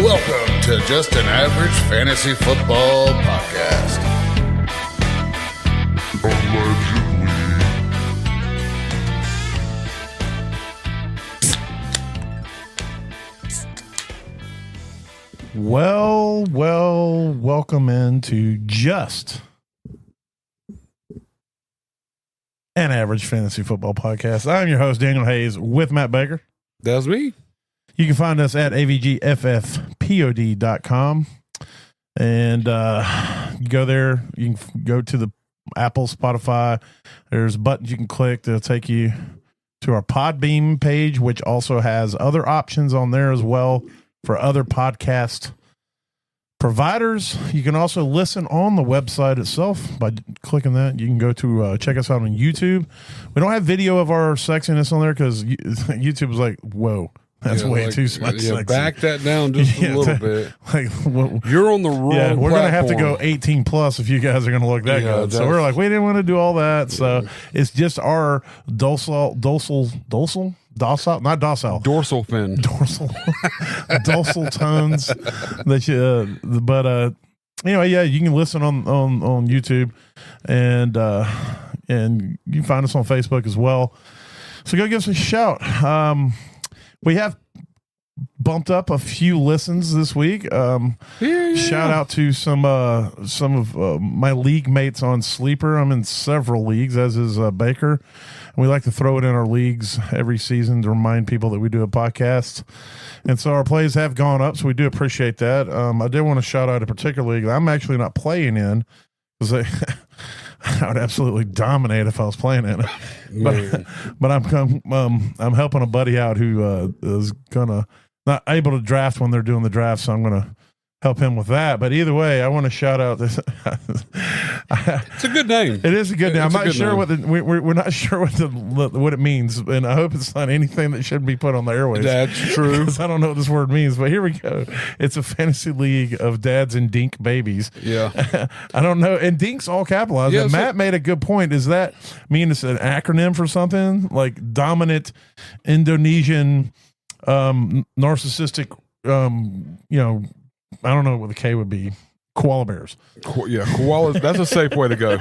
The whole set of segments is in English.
Welcome to Just an Average Fantasy Football Podcast. Welcome into Just an Average Fantasy Football Podcast. I'm your host, Daniel Hayes, with Matt Baker. That's me. You can find us at avgffpod.com. And you go there. You can go to the Apple, Spotify. There's buttons you can click. They'll take you to our Podbeam page, which also has other options on there as well for other podcast providers. You can also listen on the website itself by clicking that. You can go to check us out on YouTube. We don't have video of our sexiness on there because YouTube is like, whoa. That's way too much. Yeah, back that down just a little bit. You're on the wrong. Yeah, we're going to have to platform. go 18 plus if you guys are going to look that good. So we're like, we didn't want to do all that. So it's just our dorsal, not docile, dorsal fin, dorsal tones. But anyway, yeah, you can listen on YouTube, and you can find us on Facebook as well. So go give us a shout. We have bumped up a few listens this week. Shout out to some of my league mates on Sleeper. I'm in several leagues, as is Baker. And we like to throw it in our leagues every season to remind people that we do a podcast. And so our plays have gone up, so we do appreciate that. I did want to shout out a particular league that I'm actually not playing in because I would absolutely dominate if I was playing in it. But I'm helping a buddy out who is gonna not able to draft when they're doing the draft, so I'm gonna help him with that. But either way, I want to shout out this. It's a good name. It is a good name. I'm not sure what we're not sure what it means, and I hope it's not anything that shouldn't be put on the airwaves. That's true. Because I don't know what this word means, but here we go. It's a fantasy league of dads and dink babies. Yeah. I don't know. And dink's all capitalized. Yeah, and Matt made a good point. Does that mean it's an acronym for something like dominant Indonesian narcissistic? I don't know what the K would be. Koala bears. Koalas. That's a safe way to go.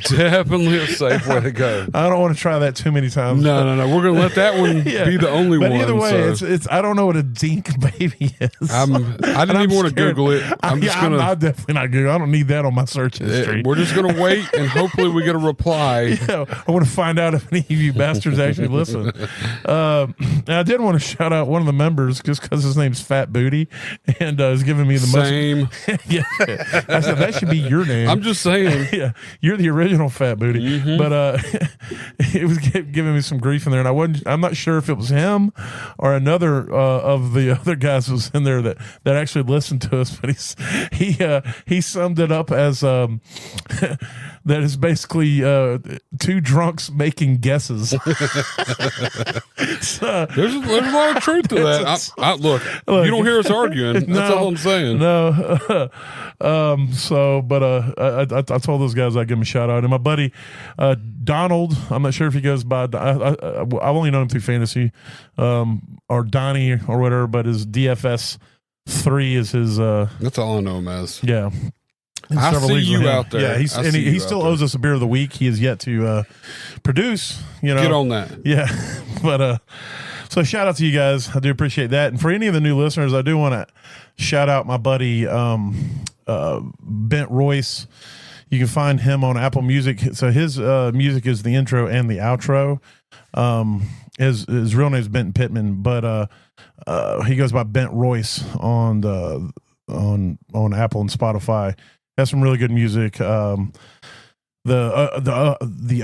Definitely a safe way to go. I don't want to try that too many times. No. We're going to let that one be the only one. But either way, it's. I don't know what a dink baby is. I didn't even want to Google it. I'm definitely not Google. I don't need that on my search history. We're just going to wait and hopefully we get a reply. I want to find out if any of you bastards actually listen. I did want to shout out one of the members just because his name's Fat Booty and is giving me the Same. Yeah. I said that should be your name. I'm just saying. Yeah, you're the original Fat Booty. Mm-hmm. But it was giving me some grief in there, and I'm not sure if it was him or another of the other guys was in there that actually listened to us. But he summed it up as that is basically two drunks making guesses. So, there's a lot of truth to that. Look, you don't hear us arguing. That's all I'm saying. No. I told those guys I'd give them a shout out. And my buddy Donald, I'm not sure if he goes by. I've only known him through fantasy, or Donnie or whatever. But his DFS 3 is his. That's all I know him as. Yeah. I see you out there. Yeah, he still owes us a beer of the week. He has yet to produce. Get on that. Yeah, but so shout out to you guys. I do appreciate that. And for any of the new listeners, I do want to shout out my buddy Bent Royce. You can find him on Apple Music. So his music is the intro and the outro. His real name is Benton Pittman, but he goes by Bent Royce on Apple and Spotify. Has some really good music. The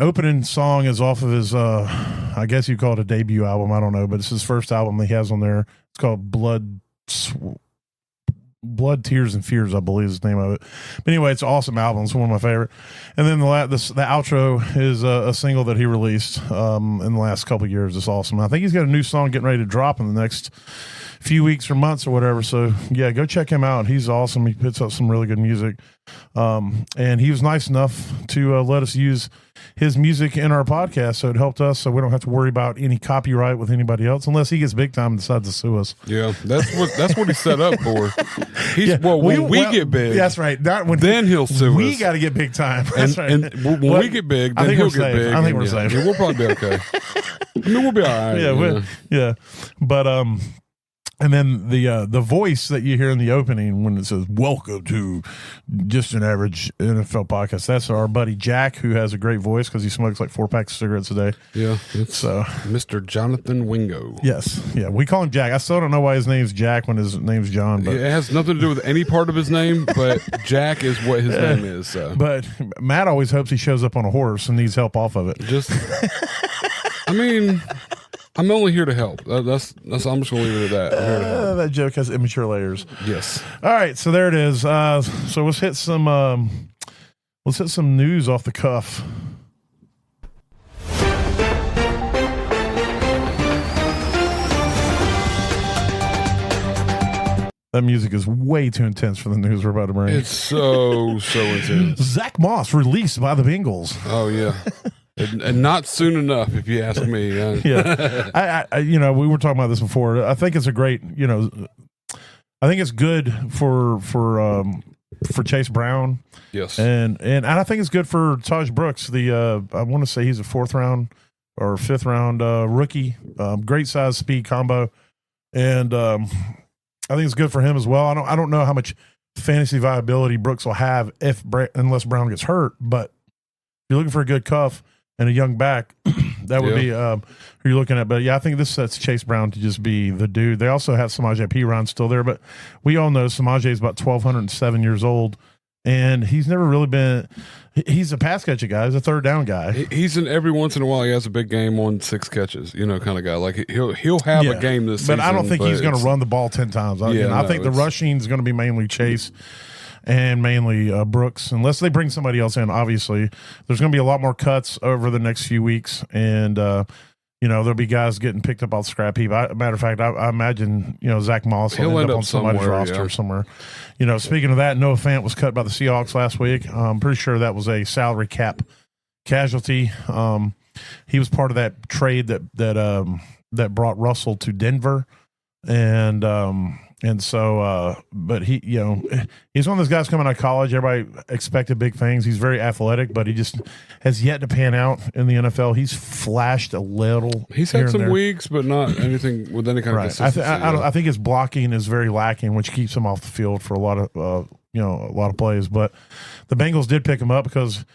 opening song is off of his I guess you call it a debut album. I don't know, but it's his first album he has on there. It's called Blood, Tears, and Fears, I believe is the name of it. But anyway, it's an awesome album. It's one of my favorite. And then the outro is a single that he released in the last couple of years. It's awesome. I think he's got a new song getting ready to drop in the next few weeks or months or whatever. So yeah, go check him out. He's awesome. He puts up some really good music. And he was nice enough to let us use his music in our podcast, so it helped us, so we don't have to worry about any copyright with anybody else, unless he gets big time and decides to sue us. Yeah, that's what he's set up for. When we get big, that's right. Not when then he'll sue us. We got to get big time. That's right. And when we get big, then he'll get big. I think we're safe. Yeah, we'll probably be okay. I mean, we'll be all right. Yeah. But and then the voice that you hear in the opening when it says "Welcome to Just an Average NFL Podcast," that's our buddy Jack, who has a great voice because he smokes like 4 packs of cigarettes a day. Yeah, so Mr. Jonathan Wingo. Yes, yeah, we call him Jack. I still don't know why his name's Jack when his name's John. But it has nothing to do with any part of his name, but Jack is what his name is. So. But Matt always hopes he shows up on a horse and needs help off of it. I mean. I'm only here to help. That's. I'm just going to leave it at that. That joke has immature layers. Yes. All right, so there it is. So let's hit some news off the cuff. That music is way too intense for the news we're about to bring. It's so intense. Zach Moss released by the Bengals. Oh yeah. And not soon enough, if you ask me. Yeah, I we were talking about this before. I think it's a great, I think it's good for Chase Brown. Yes, and I think it's good for Taj Brooks. I want to say he's a 4th round or 5th round rookie. Great size speed combo, and I think it's good for him as well. I don't know how much fantasy viability Brooks will have unless Brown gets hurt, but if you're looking for a good cuff and a young back, that would be who you're looking at. But yeah, I think this sets Chase Brown to just be the dude. They also have Samaje Perine still there, but we all know Samaje is about 1,207 years old, and he's never really been. He's a pass catcher guy. He's a 3rd down guy. He's every once in a while he has a big game on 6 catches, kind of guy. Like he'll have a game this season. But I don't think he's going to run the ball 10 times. I think the rushing is going to be mainly Chase and mainly Brooks, unless they bring somebody else in. Obviously, there's going to be a lot more cuts over the next few weeks, and there'll be guys getting picked up off the scrap heap. Matter of fact, I imagine Zach Moss will end up on somebody's roster somewhere. Speaking of that, Noah Fant was cut by the Seahawks last week. I'm pretty sure that was a salary cap casualty. He was part of that trade that brought Russell to Denver, and so, but he, he's one of those guys coming out of college. Everybody expected big things. He's very athletic, but he just has yet to pan out in the NFL. He's flashed a little. He's had some weeks, but not anything with any kind of consistency. I think his blocking is very lacking, which keeps him off the field for a lot of plays. But the Bengals did pick him up because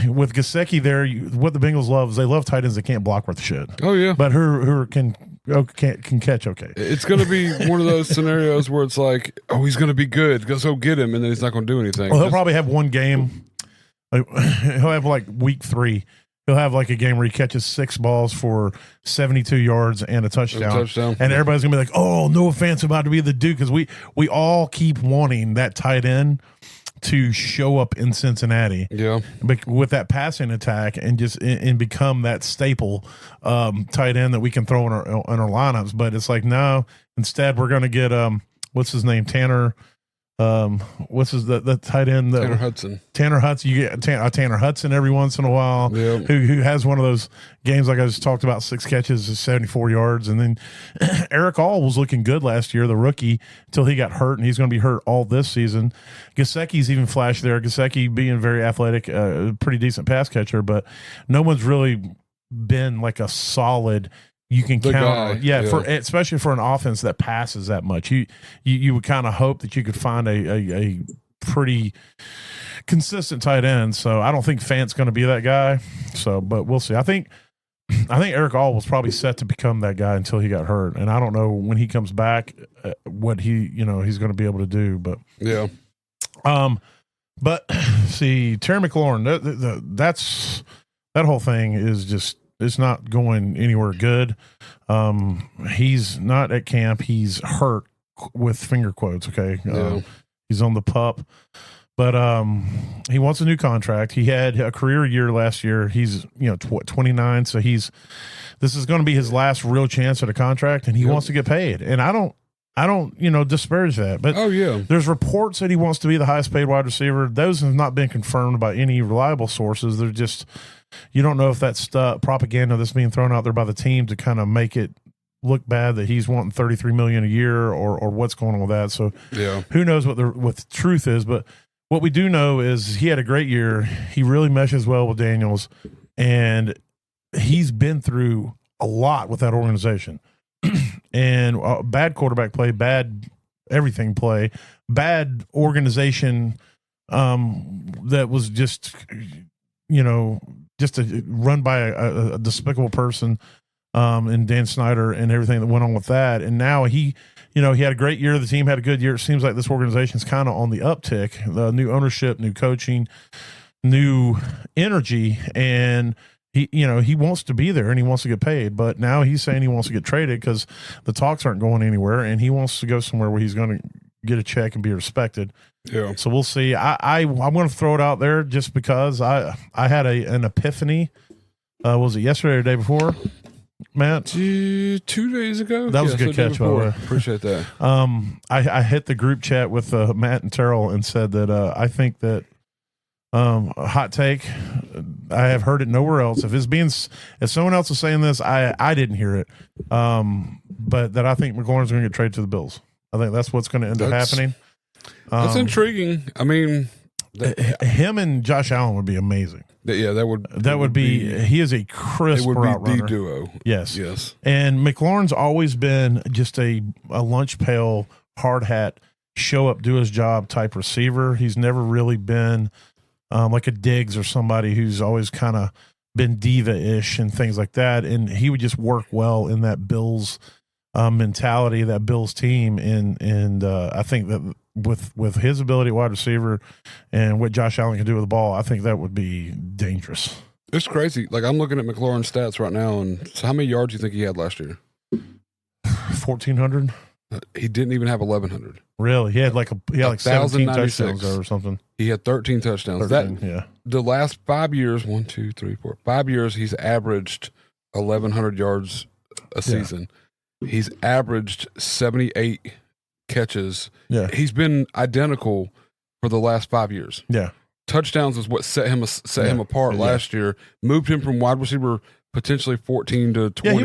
with Gesicki there, what the Bengals love is they love tight ends that can't block worth shit. Oh yeah, but who can catch okay. It's going to be one of those scenarios where it's like, oh, he's going to be good, go get him, and then he's not going to do anything. Well, he'll probably have one game. He'll have like week 3. He'll have like a game where he catches 6 balls for 72 yards and a touchdown. And everybody's going to be like, oh, Noah Fant's about to be the dude, because we all keep wanting that tight end to show up in Cincinnati, but with that passing attack and just and become that staple tight end that we can throw in our lineups. But it's like, no, instead we're going to get what's his name, Tanner. What's the tight end? Tanner Hudson. Tanner Hudson. You get Tanner Hudson every once in a while, who has one of those games like I just talked about, 6 catches, 74 yards. And then Eric All was looking good last year, the rookie, until he got hurt, and he's going to be hurt all this season. Gesicki's even flashed there. Gesicki being very athletic, pretty decent pass catcher, but no one's really been like a solid you can count on. For especially for an offense that passes that much. You would kind of hope that you could find a pretty consistent tight end. So I don't think Fant's going to be that guy. So, but we'll see. I think Eric All was probably set to become that guy until he got hurt, and I don't know when he comes back what he's going to be able to do. But but see, Terry McLaurin, that's that whole thing is just. It's not going anywhere good. He's not at camp. He's hurt with finger quotes. Okay. He's on the pup, but he wants a new contract. He had a career year last year. He's 29. So this is going to be his last real chance at a contract, and he wants to get paid. And I don't I don't, disparage that. But there's reports that he wants to be the highest paid wide receiver. Those have not been confirmed by any reliable sources. They're just, you don't know if that's propaganda that's being thrown out there by the team to kind of make it look bad that he's wanting $33 million a year or what's going on with that. So who knows what the truth is. But what we do know is he had a great year. He really meshes well with Daniels, and he's been through a lot with that organization. And bad quarterback play, bad everything play, bad organization that was just run by a despicable person, and Dan Snyder and everything that went on with that. And now he had a great year. The team had a good year. It seems like this organization is kind of on the uptick. The new ownership, new coaching, new energy, and he wants to be there and he wants to get paid. But now he's saying he wants to get traded because the talks aren't going anywhere, and he wants to go somewhere where he's going to get a check and be respected. Yeah. So we'll see. I'm going to throw it out there just because I had an epiphany. Was it yesterday or the day before, Matt? 2 days ago. That was a good catch, by the way. Appreciate that. I hit the group chat with Matt and Terrell and said that I think that a hot take. I have heard it nowhere else. If someone else is saying this, I didn't hear it. But that I think McLaurin's going to get traded to the Bills. I think that's what's going to end up happening. That's intriguing. I mean, him and Josh Allen would be amazing. Yeah, that would be. He is a crisp route runner. The duo. Yes. And McLaurin's always been just a lunch pail, hard hat, show up, do his job type receiver. He's never really been like a Diggs or somebody who's always kind of been diva-ish and things like that. And he would just work well in that Bills mentality, that Bills team. And I think that with his ability at wide receiver and what Josh Allen can do with the ball, I think that would be dangerous. It's crazy. Like, I'm looking at McLaurin's stats right now, and so how many yards do you think he had last year? 1,400. He didn't even have 1,100. Really? He had like 17 touchdowns or something. He had 13 touchdowns. 13, the last 5 years, 1, 2, 3, 4, 5 years, he's averaged 1,100 yards a season. He's averaged 78 catches. Yeah. He's been identical for the last 5 years. Yeah. Touchdowns is what set him apart last year. Moved him from wide receiver potentially 14 to 20. He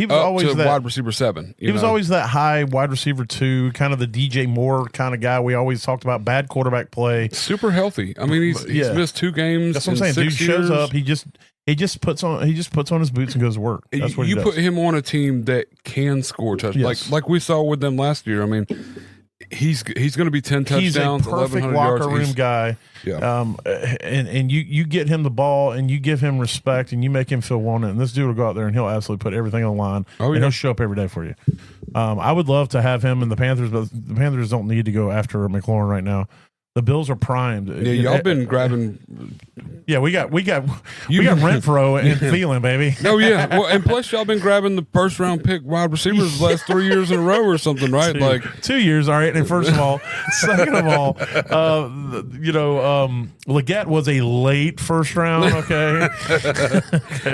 was always to that wide receiver 7. He was always that high wide receiver 2, kind of the DJ Moore kind of guy. We always talked about bad quarterback play. Super healthy. I mean, he's missed 2 games. That's what I'm saying. Dude shows up. He just puts on his boots and goes to work. That's what he does. You put him on a team that can score touchdowns, like we saw with them last year. I mean, he's going to be 10 touchdowns. He's a perfect locker room guy. Yeah. And you get him the ball and you give him respect and you make him feel wanted. And this dude will go out there and he'll absolutely put everything on the line. And he'll show up every day for you. I would love to have him in the Panthers, but the Panthers don't need to go after McLaurin right now. The Bills are primed. Yeah, y'all been grabbing. Yeah, we got Renfro and Thielen, baby. Oh yeah, well, and plus y'all been grabbing the first round pick wide receivers the last 3 years in a row or something, right? 2 years, all right. And first of all, second of all, Leggett was a late first round. Okay.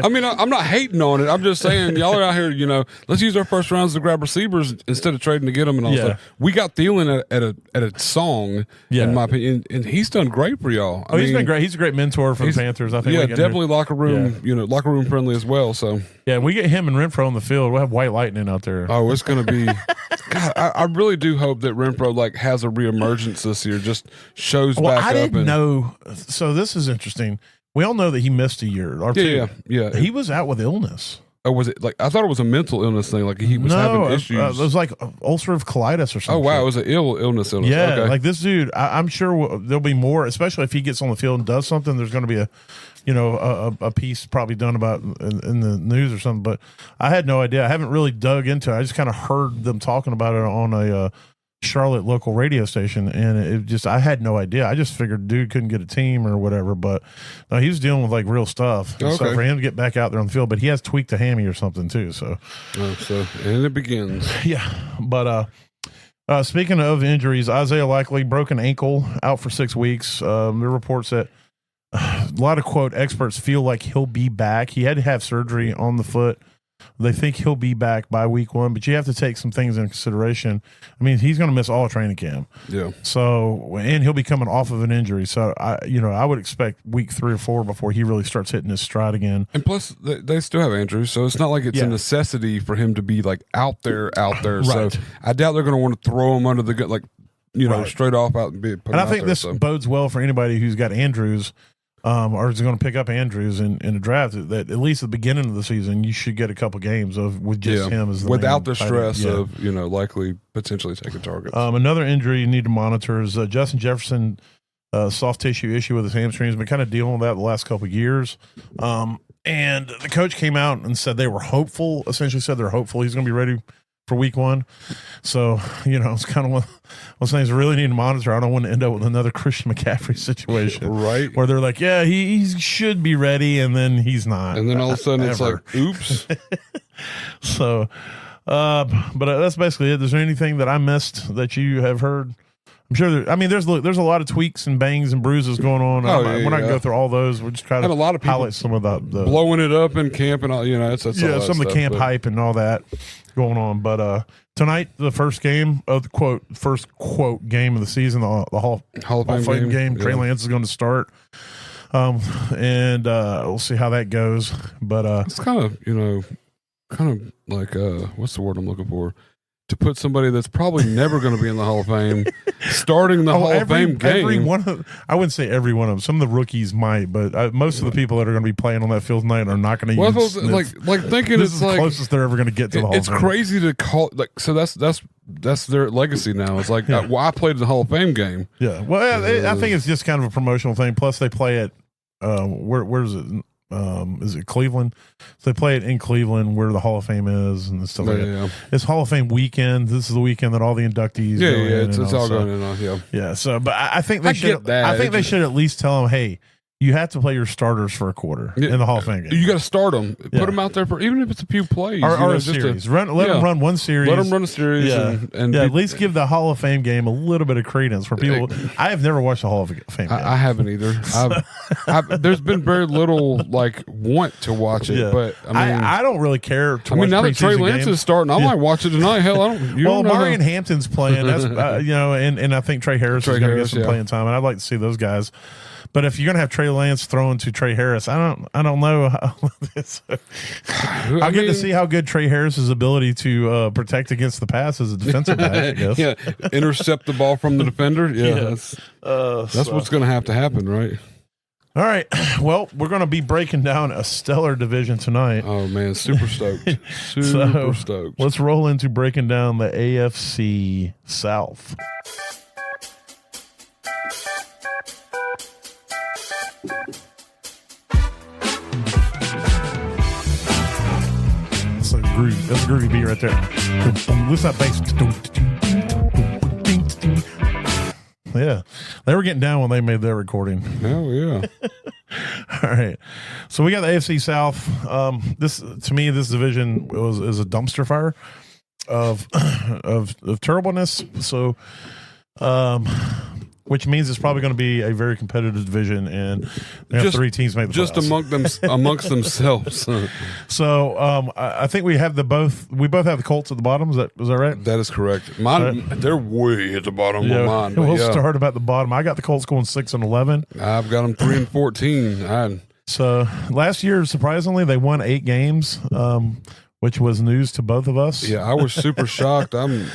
I mean, I'm not hating on it. I'm just saying y'all are out here. Let's use our first rounds to grab receivers instead of trading to get them and all that. We got Thielen at a song. Yeah. In my opinion, and he's done great for y'all. He's been great. He's a great mentor for the Panthers. I think. Yeah, definitely locker room. Locker room friendly as well. So yeah, we get him and Renfro on the field. We'll have White Lightning out there. Oh, it's going to be. God, I really do hope that Renfro has a reemergence this year. Just shows back up. I didn't know. So this is interesting. We all know that he missed a year or two. Yeah. He was out with illness. Or was it I thought it was a mental illness thing? Like he was having issues. It was like ulcerative colitis or something. Oh wow, it was an illness. Yeah, okay. Like this dude, I'm sure there'll be more, especially if he gets on the field and does something. There's going to be a piece probably done about in the news or something. But I had no idea. I haven't really dug into it. I just kind of heard them talking about it on a Charlotte local radio station, and I had no idea. I just figured dude couldn't get a team or whatever, but no, he was dealing with like real stuff. Okay. So for him to get back out there on the field, but he has tweaked a hammy or something too. So and it begins. Yeah, but speaking of injuries, Isaiah Likely broken ankle, out for 6 weeks. There are reports that a lot of quote experts feel like he'll be back. He had to have surgery on the foot They think he'll be back by week 1, but you have to take some things into consideration. I mean, he's going to miss all training camp. Yeah. So, and he'll be coming off of an injury. So, I would expect week 3 or 4 before he really starts hitting his stride again. And plus, they still have Andrews, so it's not like it's a necessity for him to be like out there. Right. So, I doubt they're going to want to throw him under the gun, like, straight off out and be. And I think this bodes well for anybody who's got Andrews. Or is going to pick up Andrews in a draft, that at least at the beginning of the season, you should get a couple games with just him as the without the stress of likely potentially taking targets. Another injury you need to monitor is Justin Jefferson, soft tissue issue with his hamstrings. Been kind of dealing with that the last couple of years. And the coach came out and said they were hopeful. Essentially, said they're hopeful he's going to be ready for week 1. So, it's kind of one of those things really need to monitor. I don't want to end up with another Christian McCaffrey situation. Right. Where they're like, yeah, he should be ready, and then he's not. And then all of a sudden it's like, oops. So, but that's basically it. Is there anything that I missed that you have heard? I'm sure there's a lot of tweaks and bangs and bruises going on. We're not going to go through all those. We're just trying to a lot of people highlight some of the blowing it up in camp and all, that's some of the camp hype and all that going on. But tonight, the first game of the first game of the season, the Hall of Fame game. Trey Lance is going to start. And we'll see how that goes. But it's kind of like what's the word I'm looking for? To put somebody that's probably never going to be in the Hall of Fame starting the Hall of Fame game. I wouldn't say every one of them. Some of the rookies might, but most of the people that are going to be playing on that field tonight are not going to use like thinking this is the closest they're ever going to get to the Hall of Fame. It's crazy to call so that's their legacy now. It's like I played the Hall of Fame game. Yeah. Well, I think it's just kind of a promotional thing. Plus, they play it. Where is it? Is it Cleveland? So they play it in Cleveland where the Hall of Fame is and stuff like that. It's Hall of Fame weekend. This is the weekend that all the inductees it's all going on. Yeah. So, but I think they should. I think they should at least tell them, hey, you have to play your starters for a quarter in the Hall of Fame game. You got to start them. Put them out there for even if it's a few plays or a series. Let them run one series. Let them run a series. And at least give the Hall of Fame game a little bit of credence for people. I have never watched the Hall of Fame game. I haven't either. There's been very little want to watch it, but I don't really care. Now that Trey Lance is starting, I might watch it tonight. Hell, I don't. Marion Hampton's playing. That's and I think Trey Harris is going to get some playing time, and I'd like to see those guys. But if you're going to have Trey Lance thrown to Trey Harris, I don't know. I'll get to see how good Trey Harris's ability to protect against the pass as a defensive back, I guess. Intercept the ball from the defender. That's what's going to happen, right? All right. Well, we're going to be breaking down a stellar division tonight. Oh, man. Super stoked. Super stoked. Let's roll into breaking down the AFC South. That's a groovy beat right there. Listen that bass. Yeah, they were getting down when they made their recording. Oh yeah. All right, so we got the AFC South. This division is a dumpster fire of terribleness. So, which means it's probably going to be a very competitive division, and they have 3 teams make the playoffs. amongst themselves. So I think we both have the Colts at the bottom. Is that right? That is correct. Mine, they're way at the bottom of mine. We'll start about the bottom. I got the Colts going 6-11. I've got them 3-14. So last year, surprisingly, they won 8 games. Which was news to both of us. Yeah, I was super shocked. I'm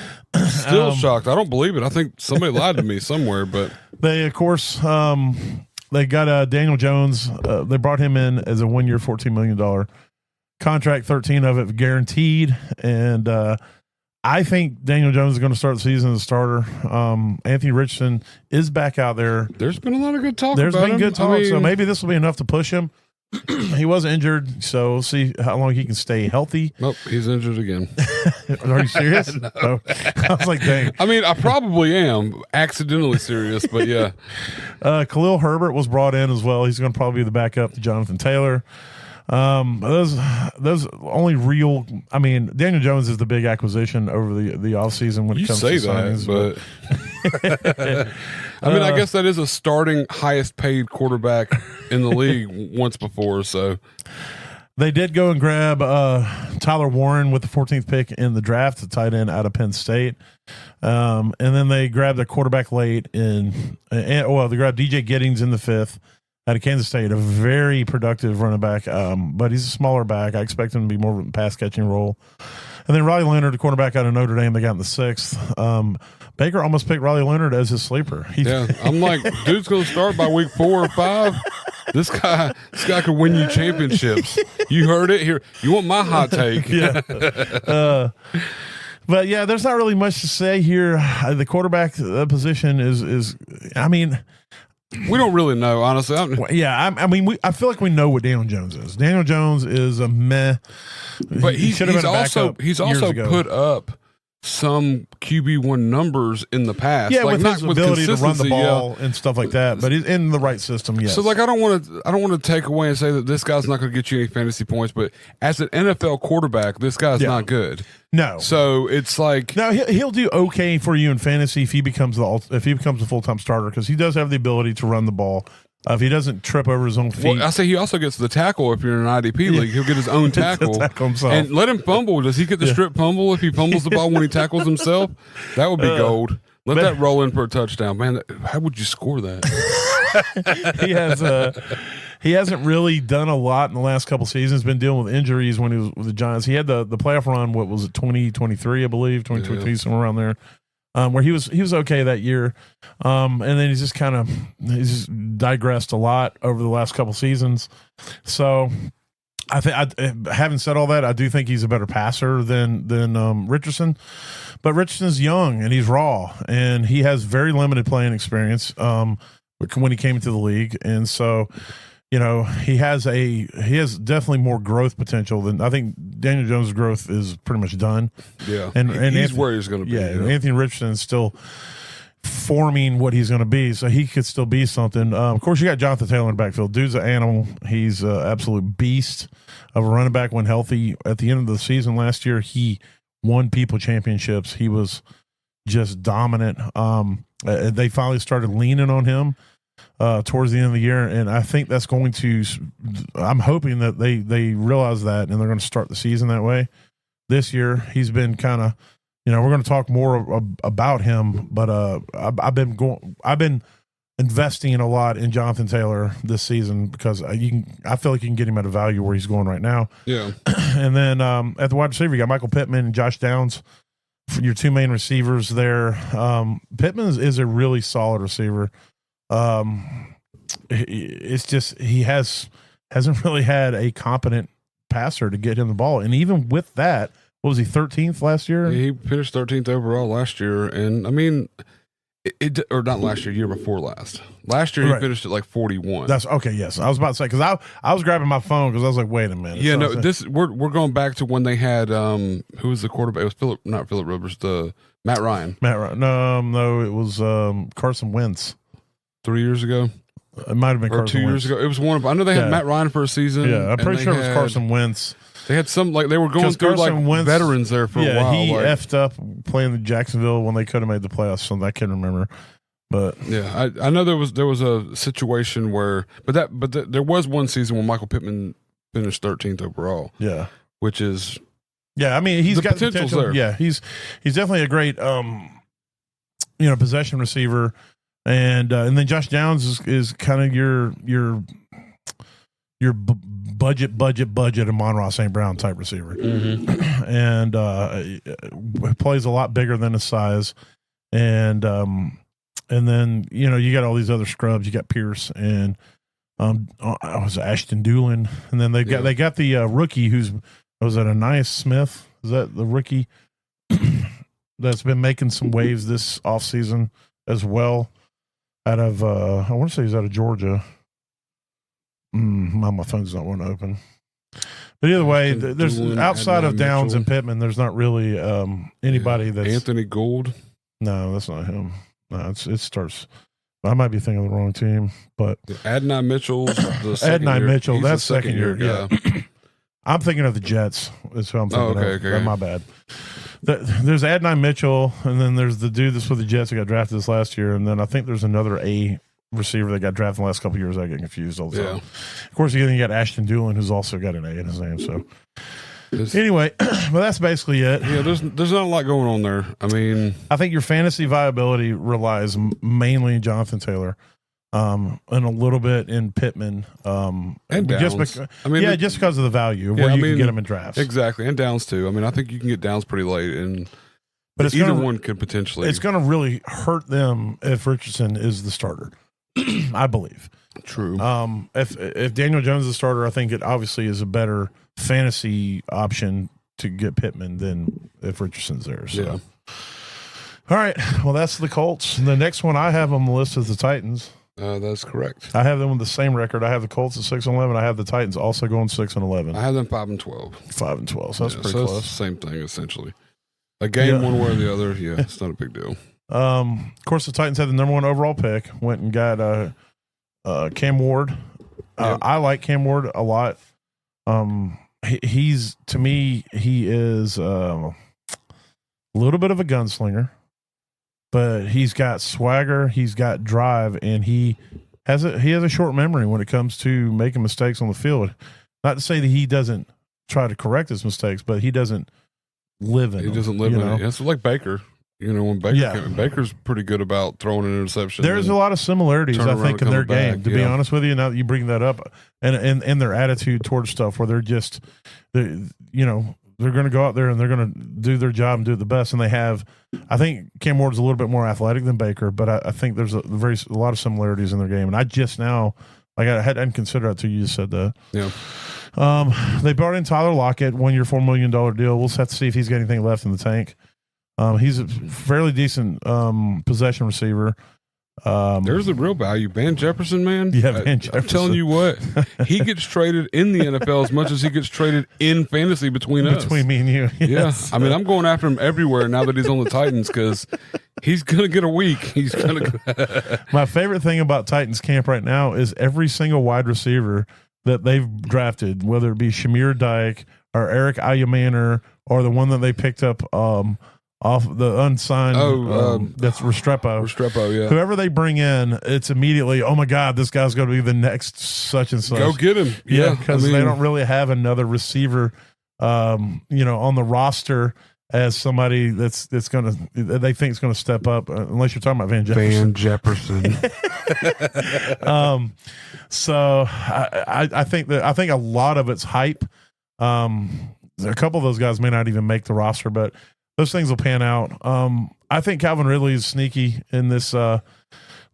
still shocked. I don't believe it. I think somebody lied to me somewhere. But they, of course, they got Daniel Jones. They brought him in as a 1-year, $14 million contract, 13 of it guaranteed. And I think Daniel Jones is going to start the season as a starter. Anthony Richardson is back out there. There's been a lot of good talk. So maybe this will be enough to push him. He was injured, so we'll see how long he can stay healthy. Nope, he's injured again. Are you serious? No. I was like, dang. I mean, I probably am accidentally serious, but yeah. Khalil Herbert was brought in as well. He's going to probably be the backup to Jonathan Taylor. Those only real. I mean, Daniel Jones is the big acquisition over the offseason when it comes to signings. But I mean, I guess that is a starting highest paid quarterback in the league once before. So They did go and grab Tyler Warren with the 14th pick in the draft, the tight end out of Penn State. And then they grabbed a quarterback late they grabbed DJ Giddings in the 5th out of Kansas State, a very productive running back, but he's a smaller back. I expect him to be more of a pass-catching role. And then Riley Leonard, the quarterback out of Notre Dame, they got in the 6th. Baker almost picked Riley Leonard as his sleeper. I'm like, dude's going to start by week 4 or 5. This guy could win you championships. You heard it here. You want my hot take? Yeah. But yeah, there's not really much to say here. The quarterback position is. I mean, we don't really know, honestly. I feel like we know what Daniel Jones is. Daniel Jones is a meh. But he's also put up some QB1 numbers in the past. Yeah, with his ability to run the ball and stuff like that. But he's in the right system, yes. So, like, I don't want to take away and say that this guy's not going to get you any fantasy points, but as an NFL quarterback, this guy's not good. No. So it's like he'll do okay for you in fantasy if he becomes a full-time starter, because he does have the ability to run the ball. If he doesn't trip over his own feet. Well, I say he also gets the tackle if you're in an IDP league. He'll get his own tackle. And let him fumble. Does he get the strip fumble if he fumbles the ball when he tackles himself? That would be gold. Let that roll in for a touchdown. Man, how would you score that? He hasn't really done a lot in the last couple seasons. Been dealing with injuries when he was with the Giants. He had the playoff run, what was it, 2023, I believe, 2023, somewhere around there. Where he was okay that year, and then he's just digressed a lot over the last couple seasons. So, having said all that, I do think he's a better passer than Richardson, but Richardson's young and he's raw and he has very limited playing experience when he came into the league, and so. You know, he has definitely more growth potential than I think Daniel Jones' growth is pretty much done. Yeah, and he's where he's going to be. Yeah, Anthony Richardson is still forming what he's going to be, so he could still be something. Of course, you got Jonathan Taylor in the backfield. Dude's an animal. He's an absolute beast of a running back when healthy. At the end of the season last year, he won people championships. He was just dominant. They finally started leaning on him towards the end of the year, and I think that's going to. I'm hoping that they realize that, and they're going to start the season that way. This year, he's been kind of, we're going to talk more about him, but I've been investing a lot in Jonathan Taylor this season because I feel like you can get him at a value where he's going right now. Yeah, and then at the wide receiver, you got Michael Pittman and Josh Downs, for your two main receivers there. Pittman is a really solid receiver. It's just he hasn't really had a competent passer to get him the ball, and even with that, what was he, 13th last year? Yeah, he finished 13th overall last year, and I mean, or not last year, year before last. Last year he finished at like 41. That's okay. Yes, I was about to say because I was grabbing my phone because I was like, wait a minute. Yeah, so we're going back to when they had who was the quarterback? It was not Phillip Rivers, Matt Ryan. No, it was Carson Wentz. 3 years ago. It might have been or Carson 2 Wentz. years ago. It was one of. I know they had Matt Ryan for a season. Yeah, I'm pretty sure it was Carson Wentz. They had some they were going through Wentz, veterans there for a while. Yeah, he effed up playing the Jacksonville when they could have made the playoffs. So I can't remember. But yeah, I know there was a situation where, but there was one season when Michael Pittman finished 13th overall. Yeah, which is I mean, he's got potential's potential. there. Yeah, he's definitely a great possession receiver. And then Josh Downs is kind of your budget Amon-Ra St. Brown type receiver, and plays a lot bigger than his size, and then you got all these other scrubs. You got Pierce and was Ashton Doolin, and then they got the rookie was that Anais Smith? Is that the rookie that's been making some waves this offseason as well? Out of, I want to say he's out of Georgia. My phone's not wanting to open. But either way, there's outside of Downs and Pittman, there's not really anybody that's Anthony Gould. No, that's not him. No, it starts. I might be thinking of the wrong team, but Adonai Mitchell. Mitchell, that's second year. Guy. Yeah, I'm thinking of the Jets. That's who I'm thinking of. Okay. My bad. There's Adonai Mitchell, and then there's the dude that's with the Jets who got drafted this last year, and then I think there's another A receiver that got drafted in the last couple of years. I get confused all the time. Yeah. Of course, you got Ashton Doolin, who's also got an A in his name. So anyway, well, that's basically it. Yeah, there's not a lot going on there. I mean, I think your fantasy viability relies mainly in Jonathan Taylor. And a little bit in Pittman, and Downs. just because of the value of where you can get them in drafts. Exactly, and Downs too. I mean, I think you can get Downs pretty late, but either one could potentially. It's going to really hurt them if Richardson is the starter. I believe. True. If Daniel Jones is the starter, I think it obviously is a better fantasy option to get Pittman than if Richardson's there. So. Yeah. All right. Well, that's the Colts. The next one I have on the list is the Titans. That's correct. I have them with the same record. I have the Colts at 6-11. I have the Titans also going 6-11. I have them 5-12. 5-12. So that's pretty close. It's the same thing essentially. A game one way or the other. Yeah, it's not a big deal. Of course, the Titans had the number 1 overall pick. Went and got Cam Ward. I like Cam Ward a lot. He's to me, he is a little bit of a gunslinger. But he's got swagger, he's got drive, and he has a short memory when it comes to making mistakes on the field. Not to say that he doesn't try to correct his mistakes, but he doesn't live in it. He doesn't live in it. It's like Baker. When Baker's pretty good about throwing an interception. There's a lot of similarities, I think, in their game. To be honest with you, now that you bring that up, and their attitude towards stuff, where they're going to go out there and they're going to do their job and do it the best. And they have, I think Cam Ward's a little bit more athletic than Baker, but I think there's a lot of similarities in their game. And I just now, I hadn't considered that until you just said that. Yeah. They brought in Tyler Lockett, 1-year, $4 million deal. We'll have to see if he's got anything left in the tank. He's a fairly decent possession receiver. There's the real value. Van Jefferson, man. Yeah, Van Jefferson. I'm telling you what, he gets traded in the NFL as much as he gets traded in fantasy between us. Between me and you. Yes. Yeah. I mean, I'm going after him everywhere now that he's on the Titans because he's going to get a week. He's going to. My favorite thing about Titans camp right now is every single wide receiver that they've drafted, whether it be Shamir Dyke or Eric Ayumanor or the one that they picked up off the unsigned, that's Restrepo. Restrepo, yeah. Whoever they bring in, it's immediately, oh my God, this guy's going to be the next such and such. Go get him. Yeah, because they don't really have another receiver, on the roster as somebody that's going to, they think is going to step up, unless you're talking about Van Jefferson. So I think a lot of it's hype. A couple of those guys may not even make the roster, but those things will pan out. I think Calvin Ridley is sneaky in this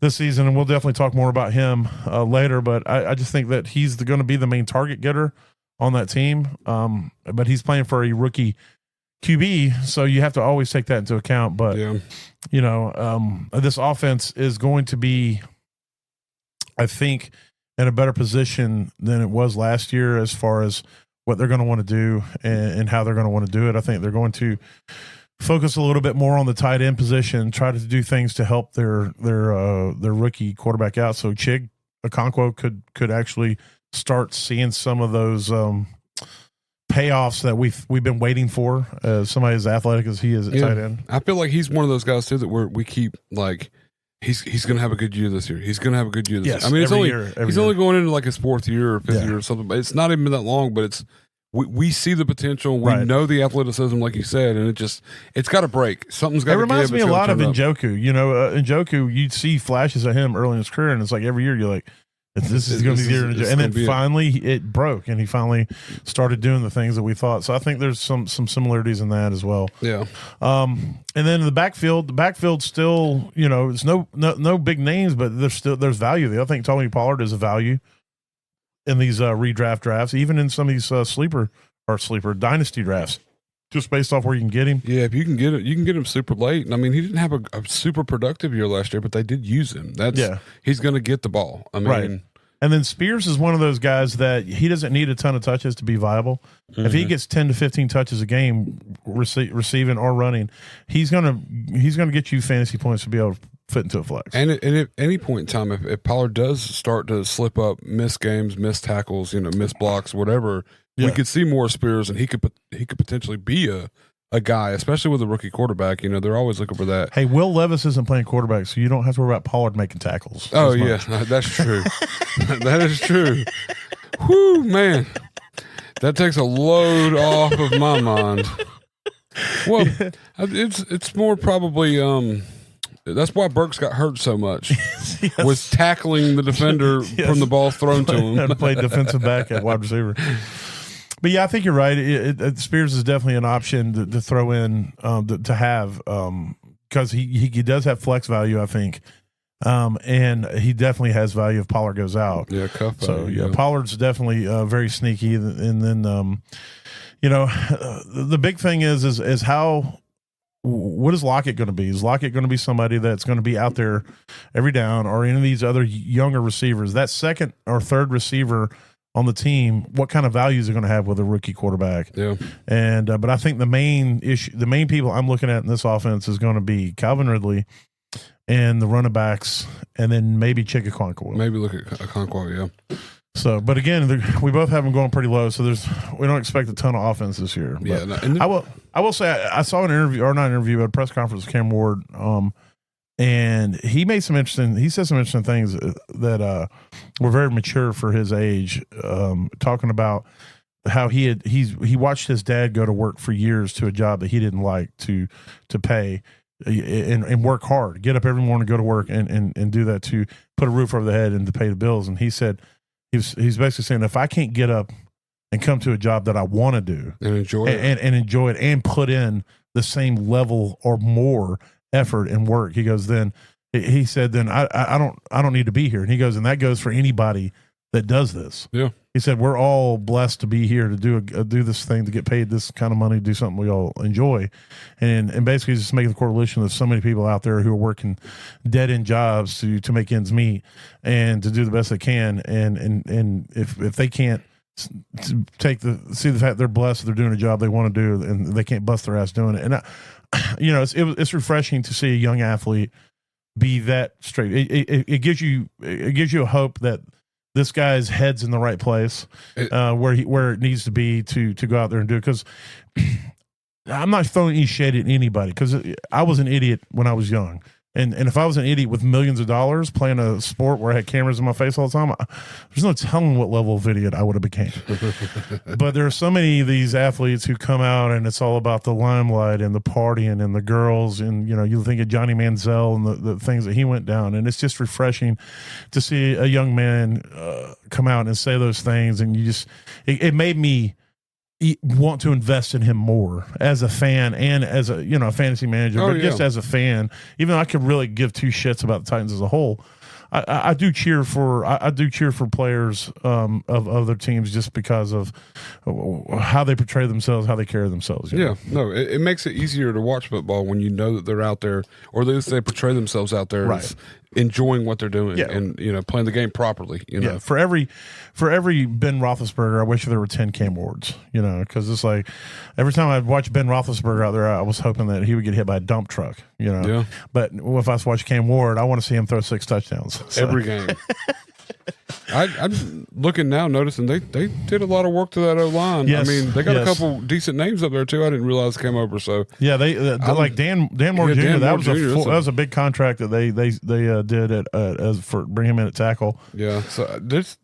season, and we'll definitely talk more about him later. But I just think that he's going to be the main target getter on that team. But he's playing for a rookie QB, so you have to always take that into account. But this offense is going to be, I think, in a better position than it was last year as far as what they're going to want to do and how they're going to want to do it. I think they're going to focus a little bit more on the tight end position, try to do things to help their rookie quarterback out. So Chig Okonkwo could actually start seeing some of those payoffs that we've been waiting for. Somebody as athletic as he is at tight end. I feel like he's one of those guys too that we keep like. He's going to have a good year this year. He's going to have a good year this year. I mean, he's only going into like his 4th year or 5th year or something. But it's not even that long. But we see the potential. We know the athleticism, like you said, and it's got to break. Something's got to give. It reminds me a lot of Njoku. Njoku, you'd see flashes of him early in his career, and it's like every year you're like, this is going to be the year. And then finally it broke, and he finally started doing the things that we thought. So I think there's some similarities in that as well. Yeah. And then the backfield still, it's no big names, but there's value there. I think Tony Pollard is a value in these redraft drafts, even in some of these sleeper dynasty drafts, just based off where you can get him. Yeah, if you can get it, you can get him super late. And I mean, he didn't have a super productive year last year, but they did use him. He's going to get the ball. I mean, right. And then Spears is one of those guys that he doesn't need a ton of touches to be viable. Mm-hmm. If he gets 10 to 15 touches a game, receiving or running, he's gonna get you fantasy points to be able to fit into a flex. And at any point in time, if Pollard does start to slip up, miss games, miss tackles, miss blocks, whatever, we could see more Spears, and he could potentially be a a guy, especially with a rookie quarterback. You know, they're always looking for that. Hey, Will Levis isn't playing quarterback, so you don't have to worry about Pollard making tackles. Oh, yeah, that's true. That is true. Whew, man. That takes a load off of my mind. Well, it's more probably that's why Burks got hurt so much. Yes. Was tackling the defender from the ball thrown to him. Had to play defensive back at wide receiver. But yeah, I think you're right. Spears is definitely an option to throw in to have because he does have flex value, I think. And he definitely has value if Pollard goes out. Yeah, cuff value. So Pollard's definitely very sneaky. And then the big thing is how. What is Lockett going to be? Is Lockett going to be somebody that's going to be out there every down, or any of these other younger receivers? That second or third receiver on the team, what kind of values are going to have with a rookie quarterback? Yeah. And but I think the main people I'm looking at in this offense is going to be Calvin Ridley and the running backs, and then maybe Chigakonkwo. Maybe look at Okonkwo, yeah. So, but again, we both have them going pretty low, so we don't expect a ton of offense this year. Yeah, I will say I saw an interview, or not an interview, but a press conference with Cam Ward, and he said some interesting things that were very mature for his age, talking about how he watched his dad go to work for years to a job that he didn't like to pay. And work hard, get up every morning, go to work, and do that to put a roof over the head and to pay the bills. And he said he's basically saying, if I can't get up and come to a job that I want to do and enjoy it and put in the same level or more effort and work, he goes, then he said, then I don't need to be here. And he goes, and that goes for anybody that does this. Yeah. He said, we're all blessed to be here to do this thing, to get paid this kind of money, to do something we all enjoy. And basically just making the correlation of so many people out there who are working dead end jobs to make ends meet and to do the best they can. And if they can't see the fact they're blessed, they're doing a job they want to do, and they can't bust their ass doing it. And it's refreshing to see a young athlete be that straight. It gives you a hope that this guy's head's in the right place, where it needs to be to go out there and do it. Because I'm not throwing any shade at anybody, because I was an idiot when I was young. And if I was an idiot with millions of dollars playing a sport where I had cameras in my face all the time, there's no telling what level of idiot I would have became. But there are so many of these athletes who come out and it's all about the limelight and the partying and the girls. And, you think of Johnny Manziel and the things that he went down. And it's just refreshing to see a young man come out and say those things. And it made me want to invest in him more as a fan and as a fantasy manager, just as a fan, even though I could really give two shits about the Titans as a whole. I do cheer for players of other teams just because of how they portray themselves, how they carry themselves. Yeah, no, it makes it easier to watch football when you know that they're out there, or at least they portray themselves out there, right, enjoying what they're doing, and playing the game properly. Yeah, for every Ben Roethlisberger, I wish there were 10 Cam Wards. Because it's like every time I'd watch Ben Roethlisberger out there, I was hoping that he would get hit by a dump truck. Yeah. But if I watch Cam Ward, I want to see him throw 6 touchdowns every game. I'm looking now, noticing they did a lot of work to that O-line. Yes, I mean, they got a couple decent names up there too. I didn't realize came over. So yeah, they like Dan Moore Jr. Dan that Moore was that was a big contract that they did as for bring him in at tackle. Yeah, so there's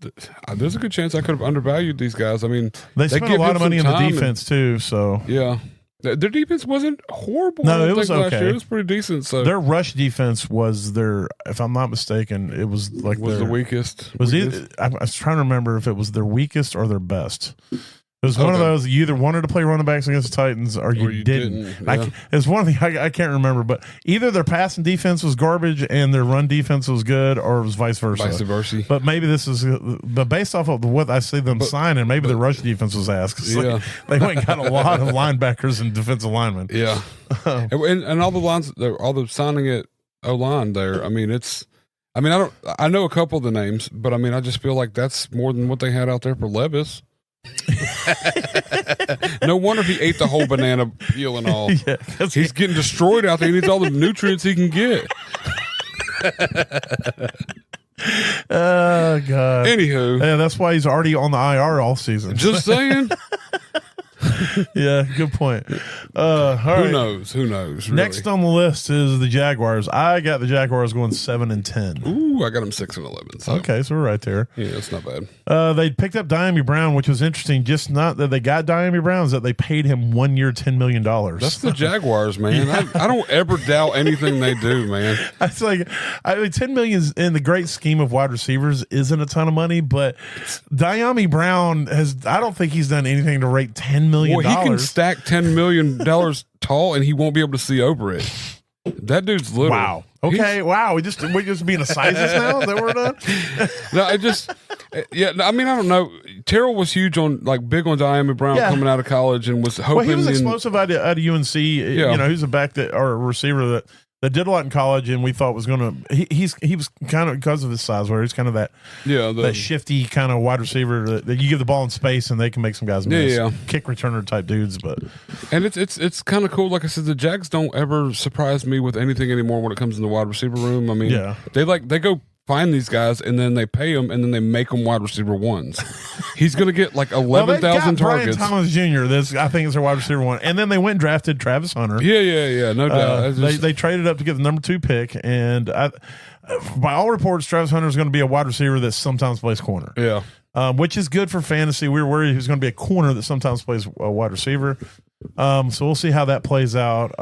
a good chance I could have undervalued these guys. I mean, they spent a lot of money in the defense too. So yeah. Their defense wasn't horrible. No, it was okay. Last year. It was pretty decent. So their rush defense was if I'm not mistaken, it was like the weakest. I was trying to remember if it was their weakest or their best. It was one of those, you either wanted to play running backs against the Titans or you didn't. Yeah. It's one thing I can't remember, but either their passing defense was garbage and their run defense was good, or it was vice versa. But maybe this is, but based off of what I see them signing, maybe the rush defense was asked. Yeah. They went and got a lot of linebackers and defensive linemen. Yeah. and all the lines, all the signing at O-line there, I mean, I know a couple of the names, but I mean, I just feel like that's more than what they had out there for Levis. No wonder he ate the whole banana peel and all. Yeah, he's getting destroyed out there. He needs all the nutrients he can get. Oh God. Anywho, yeah, that's why he's already on the IR all season. Just saying. Yeah, good point. All right. Who knows? Really. Next on the list is the Jaguars. I got the Jaguars going 7-10. Ooh, I got them 6-11. So. Okay, so we're right there. Yeah, that's not bad. They picked up Diami Brown, which was interesting. Just not that they got Diami Brown, is that they paid him 1 year, $10 million. That's the Jaguars, man. Yeah. I don't ever doubt anything they do, man. It's like, I mean, $10 million in the great scheme of wide receivers isn't a ton of money, but Diami Brown I don't think he's done anything to rate $10 million. Well, he can stack $10 million tall, and he won't be able to see over it. That dude's little. Wow. Okay. Wow. We're just being a sizes now. Is that what we're done? I mean, I don't know. Terrell was huge on big on Diami Brown coming out of college and was hoping. Well, he was explosive out of UNC. Yeah. You know, he's a back or a receiver that did a lot in college, and we thought was going to. He was kind of, because of his size, where he's kind of that that shifty kind of wide receiver that you give the ball in space and they can make some guys miss. Yeah. Kick returner type dudes, and it's kind of cool. Like I said, the Jags don't ever surprise me with anything anymore when it comes in the wide receiver room. I mean, they go find these guys and then they pay them and then they make them wide receiver ones. He's going to get 11,000 targets. Brian Thomas Jr. I think is their wide receiver one, and then they went and drafted Travis Hunter. Yeah, no doubt. They traded up to get the number 2 pick, and by all reports, Travis Hunter is going to be a wide receiver that sometimes plays corner. Yeah, which is good for fantasy. We were worried he was going to be a corner that sometimes plays a wide receiver. So we'll see how that plays out.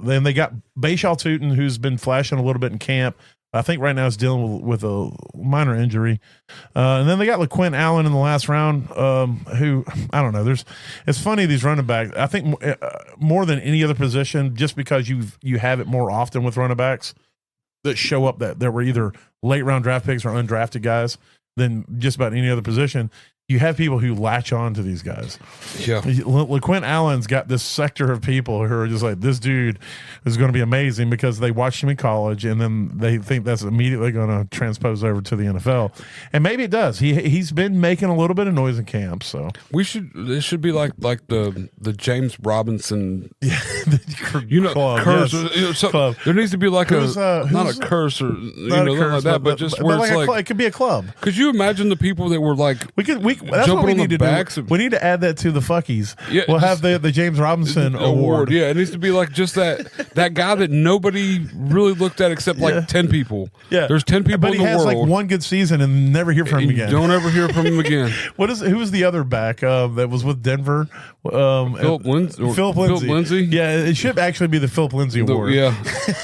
Then they got Bashal Tutin, who's been flashing a little bit in camp. I think right now he's dealing with a minor injury. And then they got LaQuint Allen in the last round, who, I don't know. It's funny, these running backs. I think more than any other position, just because you have it more often with running backs that show up that were either late round draft picks or undrafted guys than just about any other position. You have people who latch on to these guys. Yeah. LaQuint Allen's got this sector of people who are just like, this dude is going to be amazing because they watched him in college and then they think that's immediately going to transpose over to the NFL. And maybe it does. He's been making a little bit of noise in camp. So it should be like the James Robinson, club, curse. Yes. Club. There needs to be not a curse or like that, but just where it's it could be a club. Could you imagine the people that were that's what we need to do. We need to add that to the fuckies. Yeah, we'll have the James Robinson award. Yeah, it needs to be just that guy that nobody really looked at except 10 people. Yeah, there's 10 people in the world. But he has one good season and never hear from him again. Don't ever hear from him again. Who was the other back that was with Denver? Philip Lindsay. Yeah, it should actually be the Philip Lindsay award.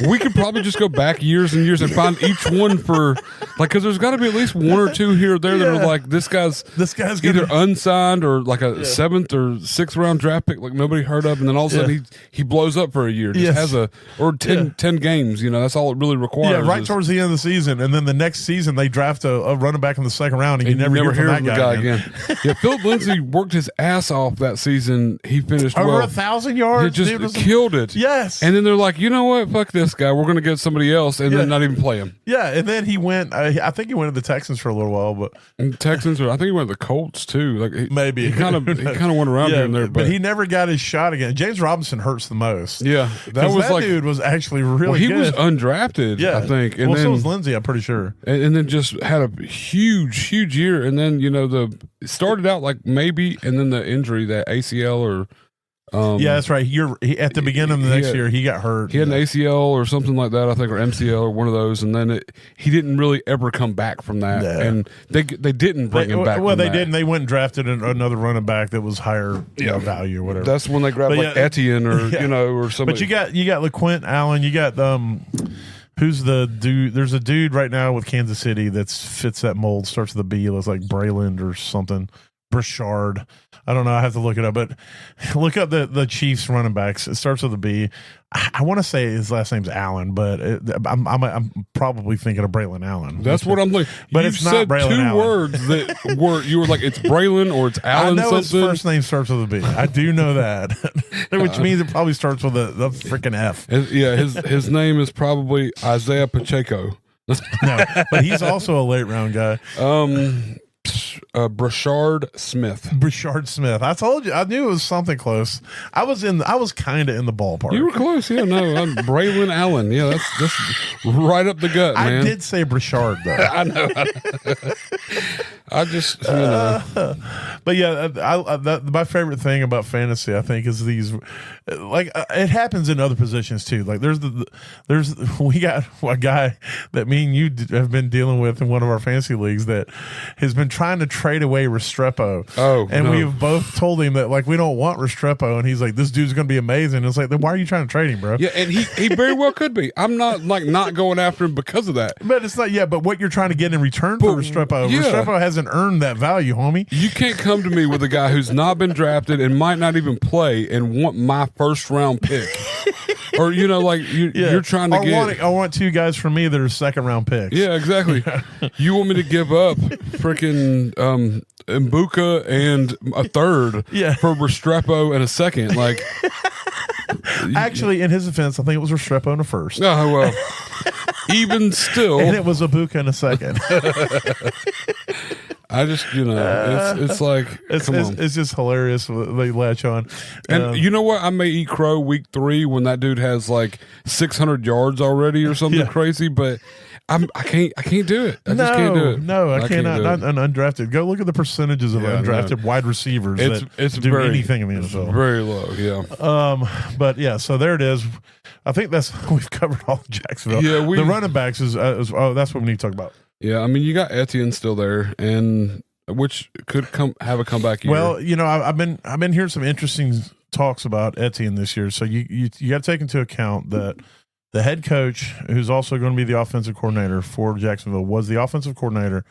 We could probably just go back years and years and find each one for because there's got to be at least one or two here or there that are this guy's either unsigned or a 7th or 6th round draft pick nobody heard of, and then all of a sudden he blows up for a year, has 10 games. That's all it really requires. Yeah, right towards the end of the season, and then the next season they draft a running back in the 2nd round, and you never hear from that guy again. Yeah, Philip Lindsay worked his ass off that season. He finished over 1,000 yards. He just killed it. Yes, and then they're like, you know what? Fuck this guy. We're going to get somebody else, and then not even play him. Yeah, and then he went. I think he went to the Texans for a little while, but Texans, or I think he went to the Colts too. Maybe he kind of went around here and there, but he never got his shot again. James Robinson hurts the most. Yeah, that dude was actually really he good. was undrafted. Yeah, I think. And then, so was Lindsay, I'm pretty sure. And then just had a huge year, and then it started out maybe, and then the injury, that ACL or. Yeah, that's right. At the beginning of the next year, he got hurt. He had an ACL or something like that, I think, or MCL or one of those, and then he didn't really ever come back from that. Yeah. And they didn't bring him back. Well, they didn't. They went and drafted another running back that was higher value or whatever. That's when they grabbed Etienne or or somebody. But you got LaQuint Allen. You got who's the dude? There's a dude right now with Kansas City that fits that mold. Starts with a B. Looks like Brayland or something. Brashard. I don't know. I have to look it up, but look up the Chiefs running backs. It starts with a B. I want to say his last name's Allen, but I'm probably thinking of Braylon Allen. That's what I'm looking. But it's not Braylon two Allen. Words that were you were like it's Braylon or it's Allen. I know something. His first name starts with a B. I do know that, which means it probably starts with the freaking F. His name is probably Isaiah Pacheco. No, but he's also a late round guy. Brashard Smith. Brashard Smith. I told you. I knew it was something close. I was kind of in the ballpark. You were close. Yeah, no. I'm Braylon Allen. Yeah, that's right up the gut, man. I did say Brashard though. I know. I just, but yeah, my favorite thing about fantasy, I think, is these, like, it happens in other positions too. Like we got a guy that me and you have been dealing with in one of our fantasy leagues that has been trying to trade away Restrepo. And we've both told him that, like, we don't want Restrepo, and he's like, this dude's going to be amazing. And it's like, then why are you trying to trade him, bro? Yeah, and he very well could be. I'm not not going after him because of that. But it's not. Yeah, but what you're trying to get in return for Restrepo, Restrepo hasn't earned that value, homie. You can't come to me with a guy who's not been drafted and might not even play and want my first round pick. Or, you know, like you're trying to I want two guys from me that are second round picks. Yeah, exactly. You want me to give up freaking Mbuka and a third for Restrepo and a second? Like, actually, in his defense, I think it was Restrepo in the first. Oh, well, even still. And it was Mbuka in a second. I just, it's like, it's just hilarious. They latch on. And you know what? I may eat crow week 3 when that dude has like 600 yards already or something crazy, but I can't do it. I just can't do it. No, I cannot. Not an undrafted. Go look at the percentages of undrafted wide receivers it's do very, anything in the NFL. Very low, yeah. But yeah, so there it is. I think we've covered all of Jacksonville. Yeah, the running backs is that's what we need to talk about. Yeah, I mean, you got Etienne still there, and which could have a comeback year. Well, I've been hearing some interesting talks about Etienne this year. So you got to take into account that the head coach, who's also going to be the offensive coordinator for Jacksonville, was the offensive coordinator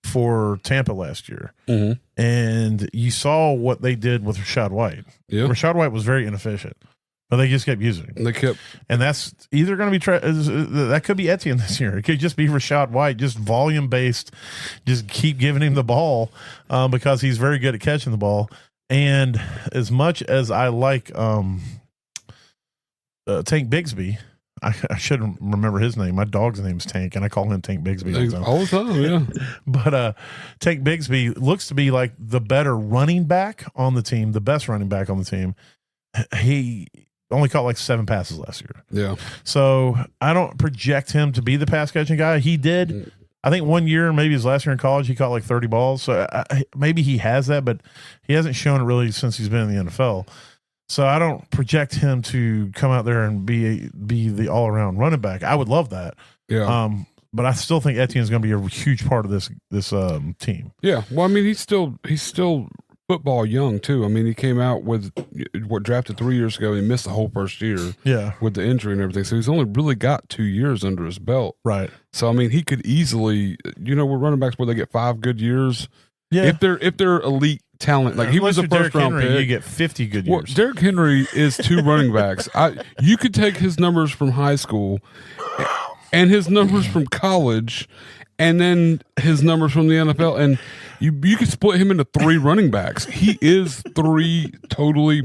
for Tampa last year. Mm-hmm. And you saw what they did with Rachaad White. Yep. Rachaad White was very inefficient. But they just kept using him. And that's either going to be that could be Etienne this year. It could just be Rachaad White, just volume based. Just keep giving him the ball because he's very good at catching the ball. And as much as I like Tank Bigsby, I should remember his name. My dog's name is Tank, and I call him Tank Bigsby all the time. Yeah, but Tank Bigsby looks to be like the better running back on the team, the best running back on the team. He only caught like 7 passes last year. Yeah. So I don't project him to be the pass catching guy. He did, I think, one year, maybe his last year in college, he caught like 30 balls. So maybe he has that, but he hasn't shown it really since he's been in the NFL. So I don't project him to come out there and be the all around running back. I would love that. Yeah. But I still think Etienne is going to be a huge part of this team. Yeah. Well, I mean, he's still football young too. I mean, he came out with drafted 3 years ago. And he missed the whole first year, with the injury and everything. So he's only really got 2 years under his belt, right? So I mean, he could easily, we're running backs where they get 5 good years. Yeah, if they're elite talent, like he was a first round pick, you get 50 good years. Well, Derrick Henry is 2 running backs. You could take his numbers from high school and his numbers from college, and then his numbers from the NFL, and you could split him into 3 running backs. He is 3 totally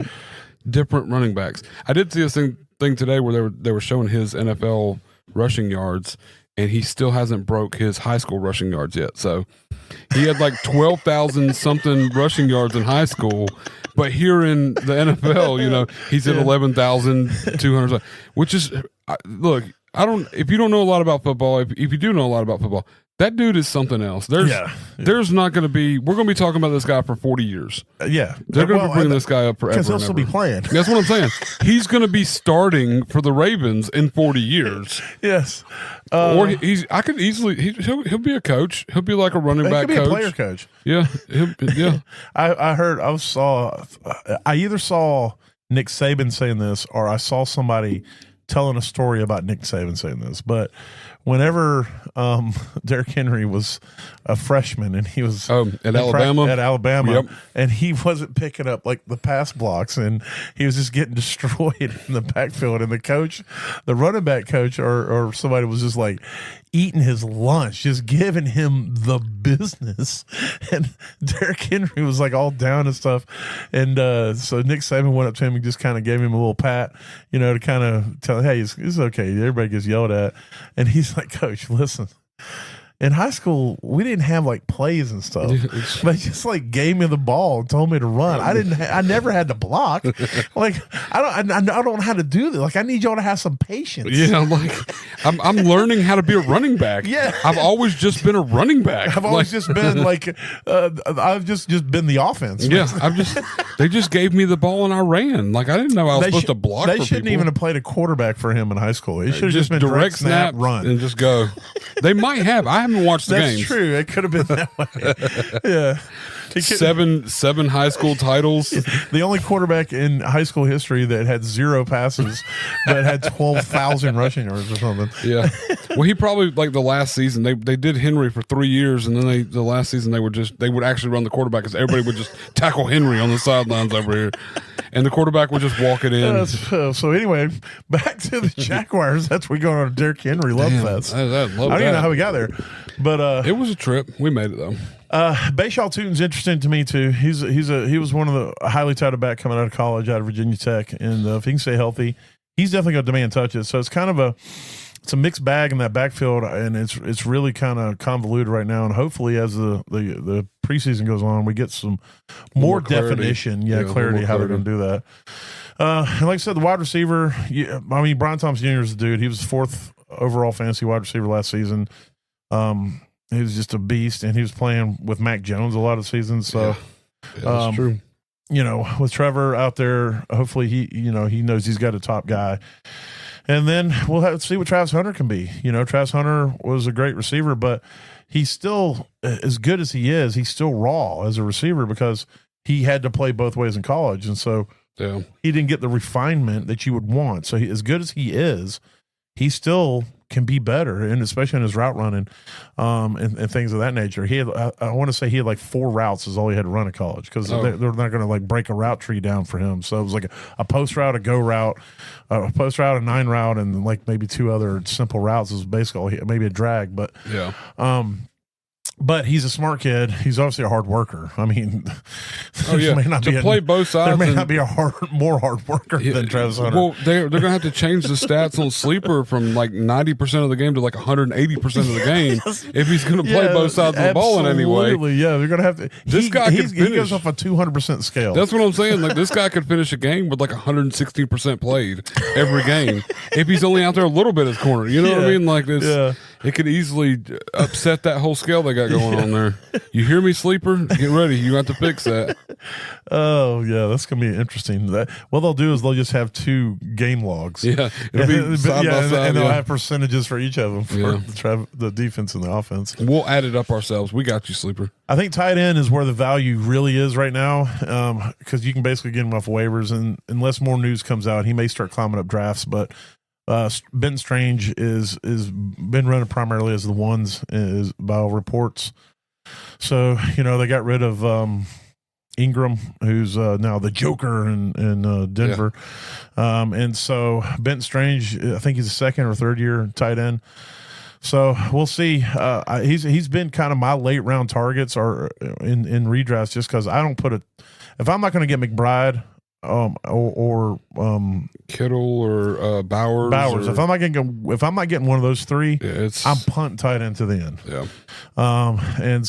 different running backs. I did see this thing today where they were showing his NFL rushing yards, and he still hasn't broke his high school rushing yards yet. So he had like 12,000 something rushing yards in high school, but here in the NFL, he's at 11,200, which is, look, if you don't know a lot about football, if you do know a lot about football, that dude is something else. There's not going to be. We're going to be talking about this guy for 40 years. They're going to be bringing this guy up forever. Because he'll still be playing. That's what I'm saying. He's going to be starting for the Ravens in 40 years. Yes. Or I could easily. He'll be a coach. He'll be like a running back coach. He could be a player coach. Yeah. Yeah. I either saw Nick Saban saying this, or I saw somebody telling a story about Nick Saban saying this, but whenever Derrick Henry was a freshman and he was at Alabama, yep. And he wasn't picking up like the pass blocks, and he was just getting destroyed in the backfield, and the running back coach or somebody was just like eating his lunch, just giving him the business, and Derrick Henry was like all down and stuff, and so Nick Saban went up to him and just kind of gave him a little pat, to kind of tell him, hey, it's okay, everybody gets yelled at, and he's like, Coach, listen, in high school, we didn't have like plays and stuff. They just like gave me the ball and told me to run. I never had to block. Like I don't know how to do this. Like I need y'all to have some patience. Yeah, like I'm learning how to be a running back. Yeah, I've always just been a running back. I've always just been like I've just been the offense. Yeah, they just gave me the ball and I ran. Like I didn't know I was supposed to block. They shouldn't even have played a quarterback for him in high school. He should have just been direct snap, run, and just go. They might have. I haven't watched the games. That's true. It could have been that way. Yeah. Seven high school titles. The only quarterback in high school history that had 0 passes but had 12,000 rushing yards or something. Yeah. Well, he probably like the last season they did Henry for 3 years, and then the last season they would actually run the quarterback because everybody would just tackle Henry on the sidelines over here, and the quarterback would just walk it in. So anyway, back to the Jaguars. That's where we go on a Derrick Henry love fest. I don't even know how we got there, but it was a trip. We made it though. Bashaw Tutin's interesting to me too. He was one of the highly touted back coming out of college out of Virginia Tech, and if he can stay healthy, he's definitely going to demand touches. So it's kind of a mixed bag in that backfield, and it's really kind of convoluted right now. And hopefully, as the preseason goes on, we get some more definition, clarity how they're going to do that. And like I said, the wide receiver. Brian Thompson Jr. is the dude. He was the 4th overall fantasy wide receiver last season. He was just a beast, and he was playing with Mac Jones a lot of seasons. So, that's true. With Trevor out there, hopefully he knows he's got a top guy. And then we'll have to see what Travis Hunter can be. Travis Hunter was a great receiver, but he's still, as good as he is, he's still raw as a receiver because he had to play both ways in college. And so he didn't get the refinement that you would want. So as good as he is, he still can be better, and especially in his route running and things of that nature. He had, I want to say he had like 4 routes is all he had to run in college because they're not going to like break a route tree down for him. So it was like a post route, a go route, a post route, a 9 route, and like maybe 2 other simple routes. It was basically maybe a drag, but but he's a smart kid. He's obviously a hard worker. I mean, play both sides. There may not be a more hard worker than Travis Hunter. Well, they're going to have to change the stats on Sleeper from like 90% of the game to like 180% of the game if he's going to play both sides of the ball in any way. Yeah, they're going to have to. This guy he goes off a 200% scale. That's what I'm saying. Like this guy could finish a game with like 160% played every game if he's only out there a little bit as corner. You know what I mean? Like this. It could easily upset that whole scale they got going on there. You hear me, Sleeper? Get ready. You have to fix that. Oh, yeah. That's going to be interesting. What they'll do is they'll just have 2 game logs. Yeah. It'll be side by side. And they'll have percentages for each of them for the defense and the offense. We'll add it up ourselves. We got you, Sleeper. I think tight end is where the value really is right now because you can basically get him off waivers. And unless more news comes out, he may start climbing up drafts. But Ben Strange is been running primarily as the ones is by all reports. So they got rid of Ingram, who's now the Joker in Denver, and so Ben Strange, I think he's a 2nd or 3rd year tight end. So we'll see. He's been kind of my late round targets or in redrafts just because I don't put it. If I'm not going to get McBride. Or Kittle or Bowers. If I'm not getting one of those 3, I'm punting tight end to the end. Yeah. And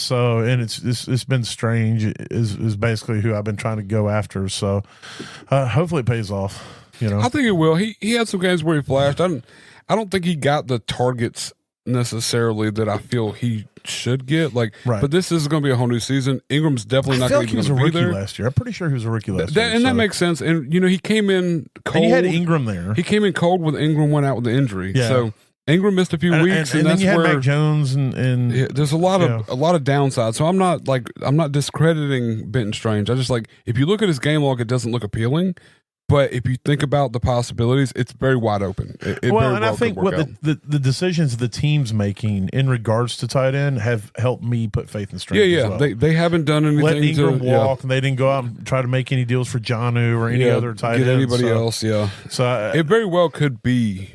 it's been Strange is basically who I've been trying to go after. So hopefully it pays off. I think it will. He had some games where he flashed. I don't think he got the targets necessarily that I feel he should get. But this is going to be a whole new season. Ingram's definitely not going to be there. He was a rookie last year. I'm pretty sure he was a rookie last year. And that makes sense. And he came in cold. And you had Ingram there. He came in cold when Ingram went out with the injury. Yeah. So Ingram missed a few weeks, and that's then you where had Mac Jones and there's a lot of downsides. So I'm not discrediting Benton Strange. I just if you look at his game log, it doesn't look appealing. But if you think about the possibilities, it's very wide open. I think what the decisions the team's making in regards to tight end have helped me put faith in Strange. Yeah. As well. They haven't done anything. Let Ingram walk, and they didn't go out and try to make any deals for Jonnu or any other tight end. Anybody else, So it very well could be,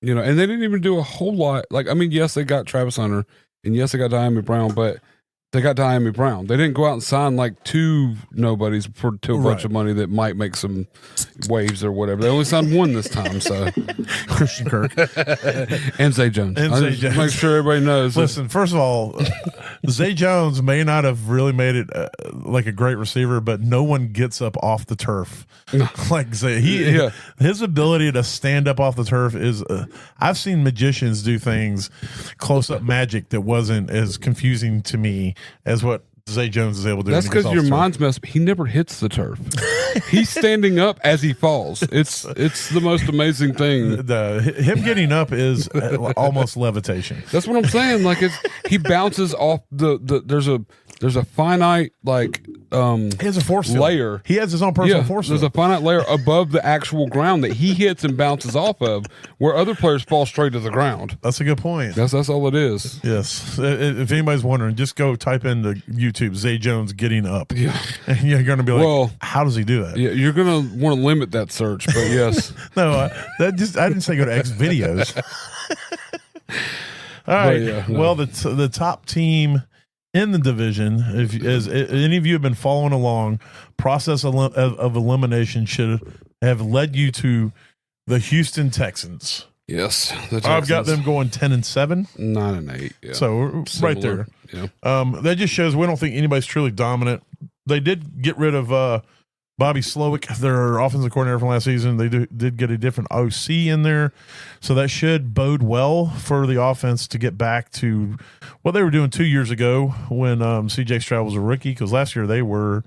and they didn't even do a whole lot. Yes, they got Travis Hunter, and yes, they got Diamond Brown, but They got Diami Brown. They didn't go out and sign like two nobodies to a bunch of money that might make some waves or whatever. They only signed one this time. So Christian Kirk and Zay Jones. Make sure everybody knows. Listen, first of all, Zay Jones may not have really made it like a great receiver, but no one gets up off the turf like Zay. His ability to stand up off the turf is. I've seen magicians do things, close up magic that wasn't as confusing to me as what Zay Jones is able to do. That's because your mind's messed up. He never hits the turf. He's standing up as he falls. It's the most amazing thing. Him getting up is almost levitation. That's what I'm saying. Like he bounces off there's a finite he has a force layer. Field. He has his own personal force. There's a finite layer above the actual ground that he hits and bounces off of, where other players fall straight to the ground. That's a good point. That's all it is. Yes. If anybody's wondering, just go type into YouTube Zay Jones getting up. Yeah. And you're going to be like, well, how does he do that? Yeah, you're going to want to limit that search, but yes. No, I didn't say go to X videos. All right. Yeah, no. Well, the top team in the division, as any of you have been following along, process of elimination should have led you to the Houston Texans. Yes, I've got them going 10-7, 9-8. Yeah. So right there. Yeah. That just shows we don't think anybody's truly dominant. They did get rid of Bobby Slowick, their offensive coordinator from last season. They did get a different OC in there, so that should bode well for the offense to get back to what they were doing 2 years ago when C.J. Stroud was a rookie. Because last year they were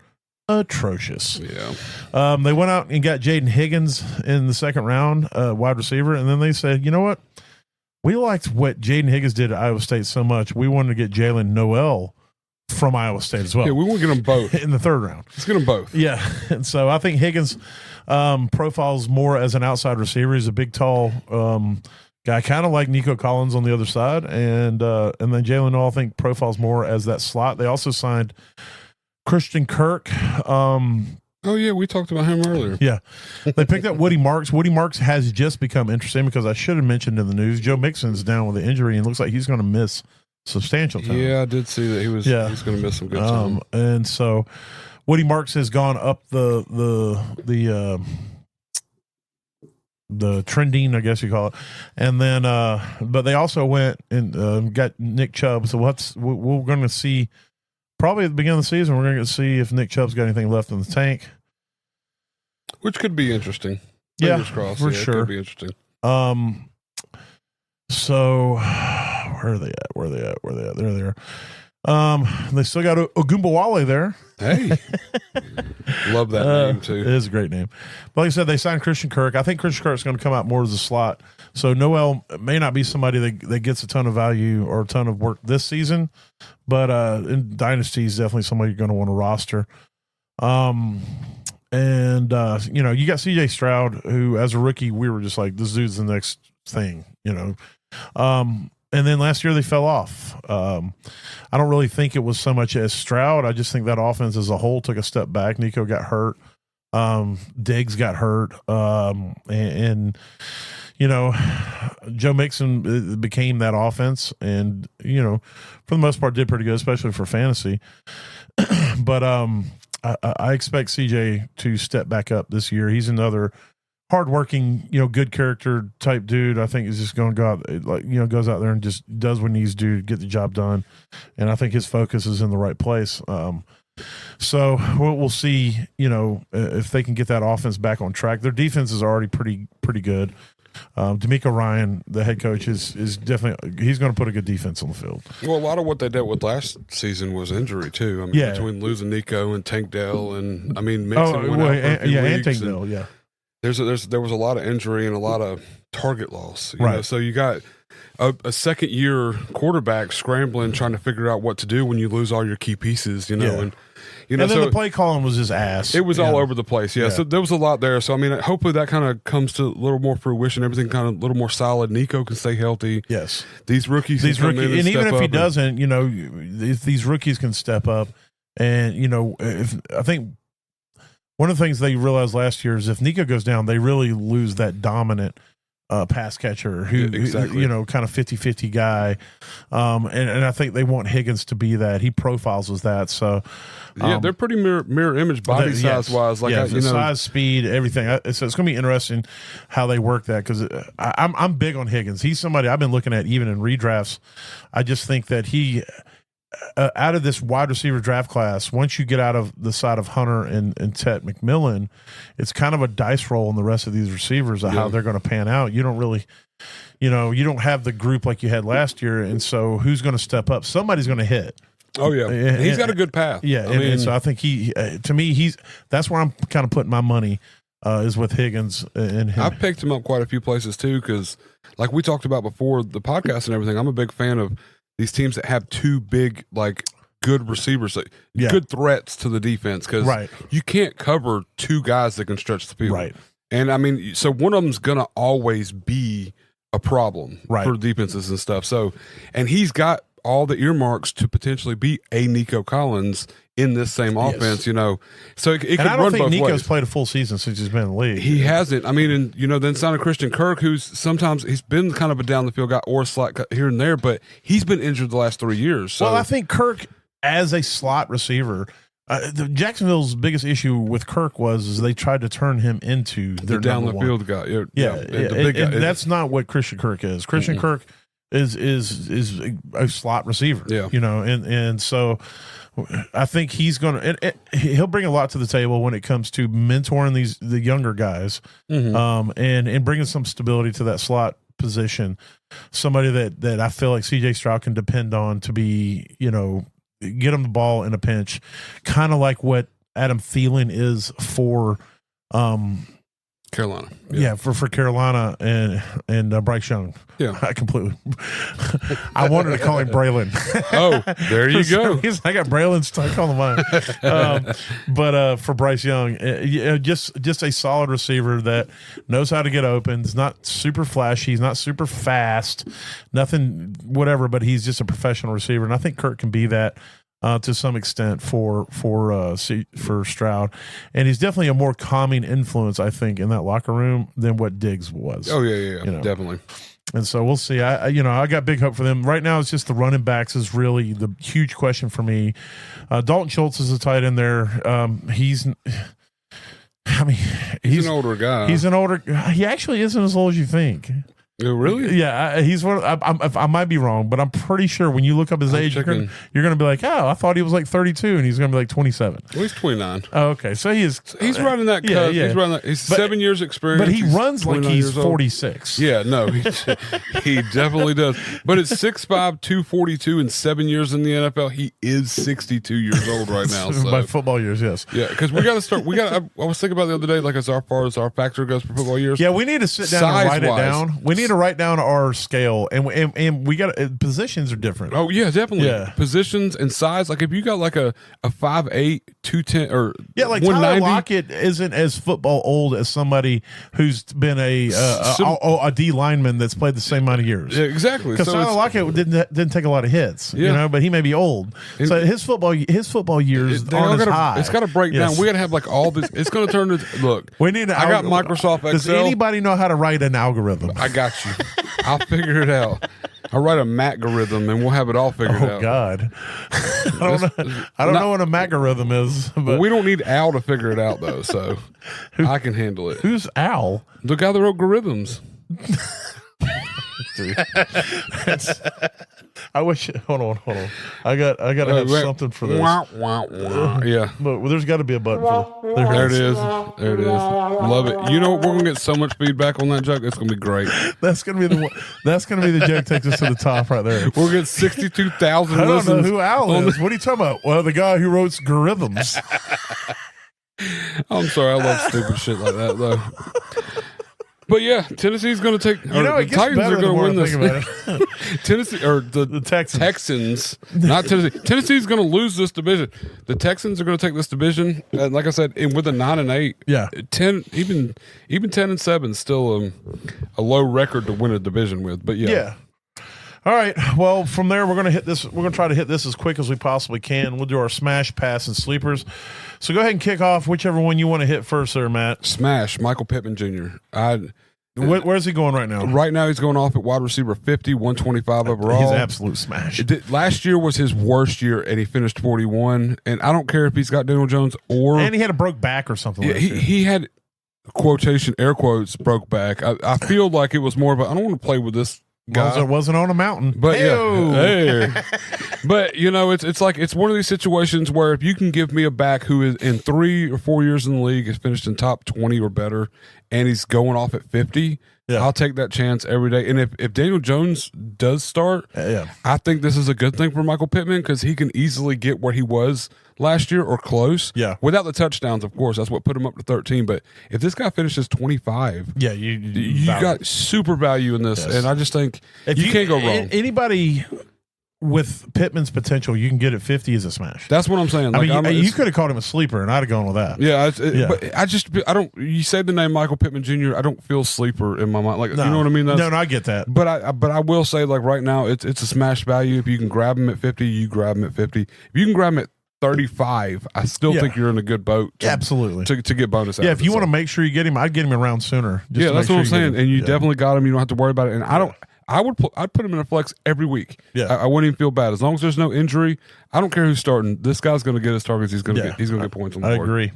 atrocious. Yeah. They went out and got Jaden Higgins in the second round, wide receiver, and then they said, you know what? We liked what Jaden Higgins did at Iowa State so much, we wanted to get Jalen Noel from Iowa State as well. Yeah, we want to get them both in the third round. Let's get them both. Yeah, and so I think Higgins profiles more as an outside receiver. He's a big, tall guy, kind of like Nico Collins on the other side, and then Jalen Noel I think profiles more as that slot. They also signed Christian Kirk. Oh yeah, we talked about him earlier. Yeah, they picked up Woody Marks. Woody Marks has just become interesting because I should have mentioned in the news Joe Mixon's down with an injury and looks like he's going to miss substantial time. Yeah, I did see that he's going to miss some good time. And so Woody Marks has gone up the trending, I guess you call it. And then but they also went and got Nick Chubb. So we're going to see probably at the beginning of the season we're going to see if Nick Chubb's got anything left in the tank. Which could be interesting. Fingers crossed. For sure. It could be interesting. So where are they at? They're there. They still got Ogunbowale there. Hey, love that name too. It is a great name. But like I said, they signed Christian Kirk. I think Christian Kirk's going to come out more as a slot. So Noel may not be somebody that gets a ton of value or a ton of work this season, but in Dynasty, he's definitely somebody you're going to want to roster. And you got C.J. Stroud, who as a rookie, we were just like, this dude's the next thing, And then last year they fell off. I don't really think it was so much as Stroud. I just think that offense as a whole took a step back. Nico got hurt. Diggs got hurt. And Joe Mixon became that offense and, for the most part did pretty good, especially for fantasy. But I expect CJ to step back up this year. He's another hardworking, good character type dude. I think he's just going to go out, goes out there and just does what he needs to do to get the job done. And I think his focus is in the right place. So we'll see, if they can get that offense back on track. Their defense is already pretty good. D'Amico Ryan, the head coach, is definitely he's going to put a good defense on the field. Well, a lot of what they dealt with last season was injury too. Between losing Nico and Tank Dell, and Mixon went out for a few weeks, and Tank Dell, yeah. There was a lot of injury and a lot of target loss. Right. So you got a second year quarterback scrambling, trying to figure out what to do when you lose all your key pieces. And then the play calling was his ass. It was all over the place. Yeah. So there was a lot there. So hopefully that kind of comes to a little more fruition. Everything kind of a little more solid. Nico can stay healthy. Yes. These rookies, and even if he doesn't, if these rookies can step up, and I think one of the things they realized last year is if Nico goes down, they really lose that dominant pass catcher who, exactly. you know, kind of 50-50 guy. And I think they want Higgins to be that. He profiles as that. So, they're pretty mirror image body size wise. Like, you know, size, speed, everything. So it's going to be interesting how they work that, because I'm big on Higgins. He's somebody I've been looking at even in redrafts. I just think that he, out of this wide receiver draft class, once you get out of the side of Hunter and Tet McMillan, it's kind of a dice roll in the rest of these receivers of how they're going to pan out. You don't really, you know, you don't have the group like you had last year, and so who's going to step up? Somebody's going to hit. Oh yeah, he's got a good path. Yeah, and so I think he, to me, that's where I'm kind of putting my money is with Higgins and him. I've picked him up quite a few places too, because like we talked about before the podcast and everything, I'm a big fan of these teams that have two big, like, good receivers, good threats to the defense, because you can't cover two guys that can stretch the field. Right. And I mean, so one of them's gonna always be a problem for defenses and stuff. So, and he's got all the earmarks to potentially be a Nico Collins in this same offense, you know. So it could run both ways. I don't think Nico's played a full season since he's been in the league. He hasn't. I mean, and you know, then sign a Christian Kirk, who's sometimes he's been kind of a down the field guy or a slot here and there, but he's been injured the last 3 years. So. Well, I think Kirk as a slot receiver, Jacksonville's biggest issue with Kirk is they tried to turn him into their down the number field guy. The big guy. That's not what Christian Kirk is. Christian Kirk is a slot receiver. Yeah, you know, and so I think he's going to he'll bring a lot to the table when it comes to mentoring the younger guys, and bringing some stability to that slot position. Somebody that I feel like C.J. Stroud can depend on to be, you know, get him the ball in a pinch, kind of like what Adam Thielen is for Carolina. Yeah, for Carolina and Bryce Young. Yeah. I completely I wanted to call him Braylon. Oh, there you go. I got Braylon stuck on the mind. But for Bryce Young, just a solid receiver that knows how to get open. He's not super flashy. He's not super fast. Nothing, whatever, but he's just a professional receiver. And I think Kirk can be that. To some extent for Stroud, and he's definitely a more calming influence, I think, in that locker room than what Diggs was. Oh yeah, you know? Definitely. And so we'll see. I got big hope for them. Right now, it's just the running backs is really the huge question for me. Dalton Schultz is a tight end there. He's an older guy. He actually isn't as old as you think. Really? Yeah, he's one. I might be wrong, but I'm pretty sure when you look up his age, you're gonna be like, oh, I thought he was like 32, and he's gonna be like 27. Well, he's 29. Oh, okay, so he is. He's running that. Yeah. He's running that. He's 7 years experience. But he runs like he's 46. Yeah, no, he definitely does. But it's 6'5", 242, and 7 years in the NFL. He is 62 years old right now. So. By football years, yes. Yeah, because we got to start. I was thinking about the other day, like as far as our factor goes for football years. Yeah, we need to sit down and write it down. We need to write down our scale, and we got positions are different. Oh yeah, definitely. Yeah. Positions and size. Like if you got like a 5'8", 210, or like Tyler Lockett isn't as football old as somebody who's been a D lineman that's played the same amount of years. Yeah, exactly. Because Tyler Lockett didn't take a lot of hits, you know, but he may be old. So his football years aren't as high. It's got to break down. We got to have like all this. It's going to turn to look. We need. I got Microsoft Excel. Does anybody know how to write an algorithm? I got you. I'll figure it out. I'll write a Mac-gorithm and we'll have it all figured out. Oh, God. I don't know what a Mac-gorithm is. But we don't need Al to figure it out, though, so I can handle it. Who's Al? The guy that wrote Gorithms. I wish. Hold on. I got to have something for this. Yeah, but there's got to be a button for there it is. There it is. Love it. You know what? We're gonna get so much feedback on that joke. It's gonna be great. That's gonna be the one. That's gonna be the joke takes us to the top right there. We'll get 62,000. I don't know who Al is. What are you talking about? Well, the guy who wrote Gorithms. I'm sorry. I love stupid shit like that though. But yeah, Tennessee's going to take. The Titans are going to win this. Tennessee or the Texans, not Tennessee. Tennessee's going to lose this division. The Texans are going to take this division, and like I said, with a 9-8. Yeah, 10 even 10-7 is still a low record to win a division with. But yeah. All right. Well, from there we're going to hit this. We're going to try to hit this as quick as we possibly can. We'll do our smash, pass, and sleepers. So go ahead and kick off whichever one you want to hit first, there, Matt. Smash, Michael Pittman Jr. Where's he going right now? Right now, he's going off at wide receiver 50, 125 overall. He's an absolute smash. Last year was his worst year, and he finished 41. And I don't care if he's got Daniel Jones or... And he had a broke back or something like that. He had, quotation, air quotes, broke back. I feel like it was more of a, I don't want to play with this guy. Well, it wasn't on a mountain. But hey. But it's like it's one of these situations where if you can give me a back who is in 3 or 4 years in the league has finished in top 20 or better, and he's going off at 50, I'll take that chance every day. And if Daniel Jones does start, I think this is a good thing for Michael Pittman because he can easily get where he was last year or close. Without the touchdowns, of course. That's what put him up to 13. But if this guy finishes 25, you got super value in this. And I just think you can't go wrong. Anybody with Pittman's potential, you can get at 50 as a smash. That's what I'm saying. Like, I mean, you could have called him a sleeper, and I'd have gone with that. But I don't. You said the name Michael Pittman Jr. I don't feel sleeper in my mind. Like, you know what I mean? No, I get that. But I will say, like right now, it's a smash value. If you can grab him at 50, you grab him at 50. If you can grab him at 35, I still think you're in a good boat. Absolutely, to get bonus. If you want to make sure you get him, I'd get him around sooner. That's what I'm saying. And you definitely got him. You don't have to worry about it. And I'd put him in a flex every week. I wouldn't even feel bad as long as there's no injury. I don't care who's starting. This guy's going to get his targets. He's going to get points on the board. I agree.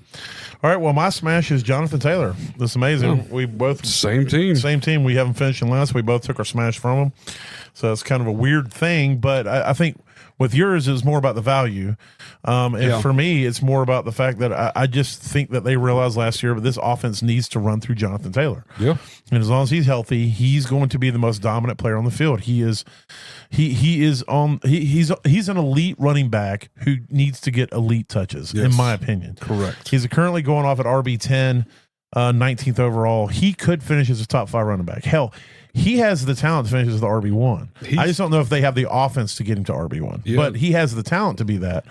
All right. Well, my smash is Jonathan Taylor. That's amazing. We both same team. We haven't finished in last. We both took our smash from him, so it's kind of a weird thing. But I think with yours is more about the value. And for me, it's more about the fact that I just think that they realized last year that this offense needs to run through Jonathan Taylor. Yeah. And as long as he's healthy, he's going to be the most dominant player on the field. He's an elite running back who needs to get elite touches, in my opinion. Correct. He's currently going off at RB10, 19th overall. He could finish as a top 5 running back. Hell, he has the talent to finish as the RB1. I just don't know if they have the offense to get him to RB1. But he has the talent to be that.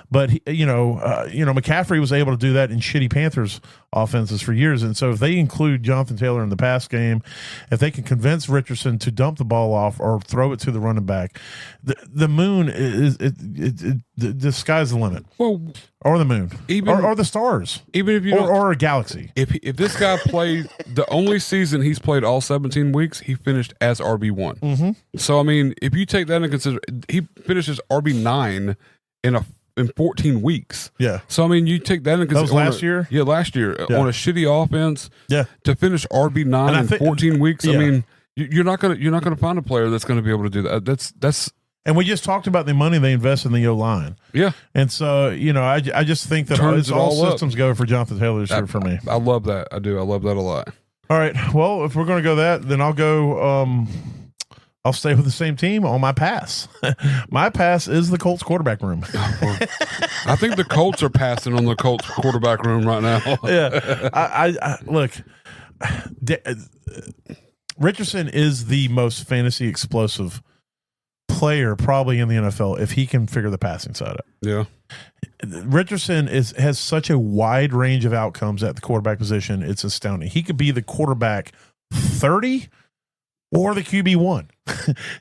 But McCaffrey was able to do that in shitty Panthers offenses for years. And so if they include Jonathan Taylor in the pass game, if they can convince Richardson to dump the ball off or throw it to the running back, the moon is the sky's the limit. Well, or the moon, or the stars, even if you or a galaxy. If this guy played the only season he's played all 17 weeks, he finished as RB1. Mm-hmm. So I mean, if you take that into consideration, he finishes RB9 in 14 weeks. Yeah. So I mean, you take that into consideration. That was last year. Yeah, last year on a shitty offense. Yeah. To finish RB9 in 14 weeks, I mean, you're not gonna find a player that's going to be able to do that. That's. And we just talked about the money they invest in the O-line. Yeah. And so, I just think that Turns all it all systems go for Jonathan Taylor this year for me. I love that. I do. I love that a lot. All right. Well, if we're going to go that, then I'll go I'll stay with the same team on my pass. My pass is the Colts quarterback room. I think the Colts are passing on the Colts quarterback room right now. Yeah. I look, Richardson is the most fantasy explosive player probably in the NFL if he can figure the passing side out. Yeah. Richardson has such a wide range of outcomes at the quarterback position. It's astounding. He could be the quarterback 30 or the QB1.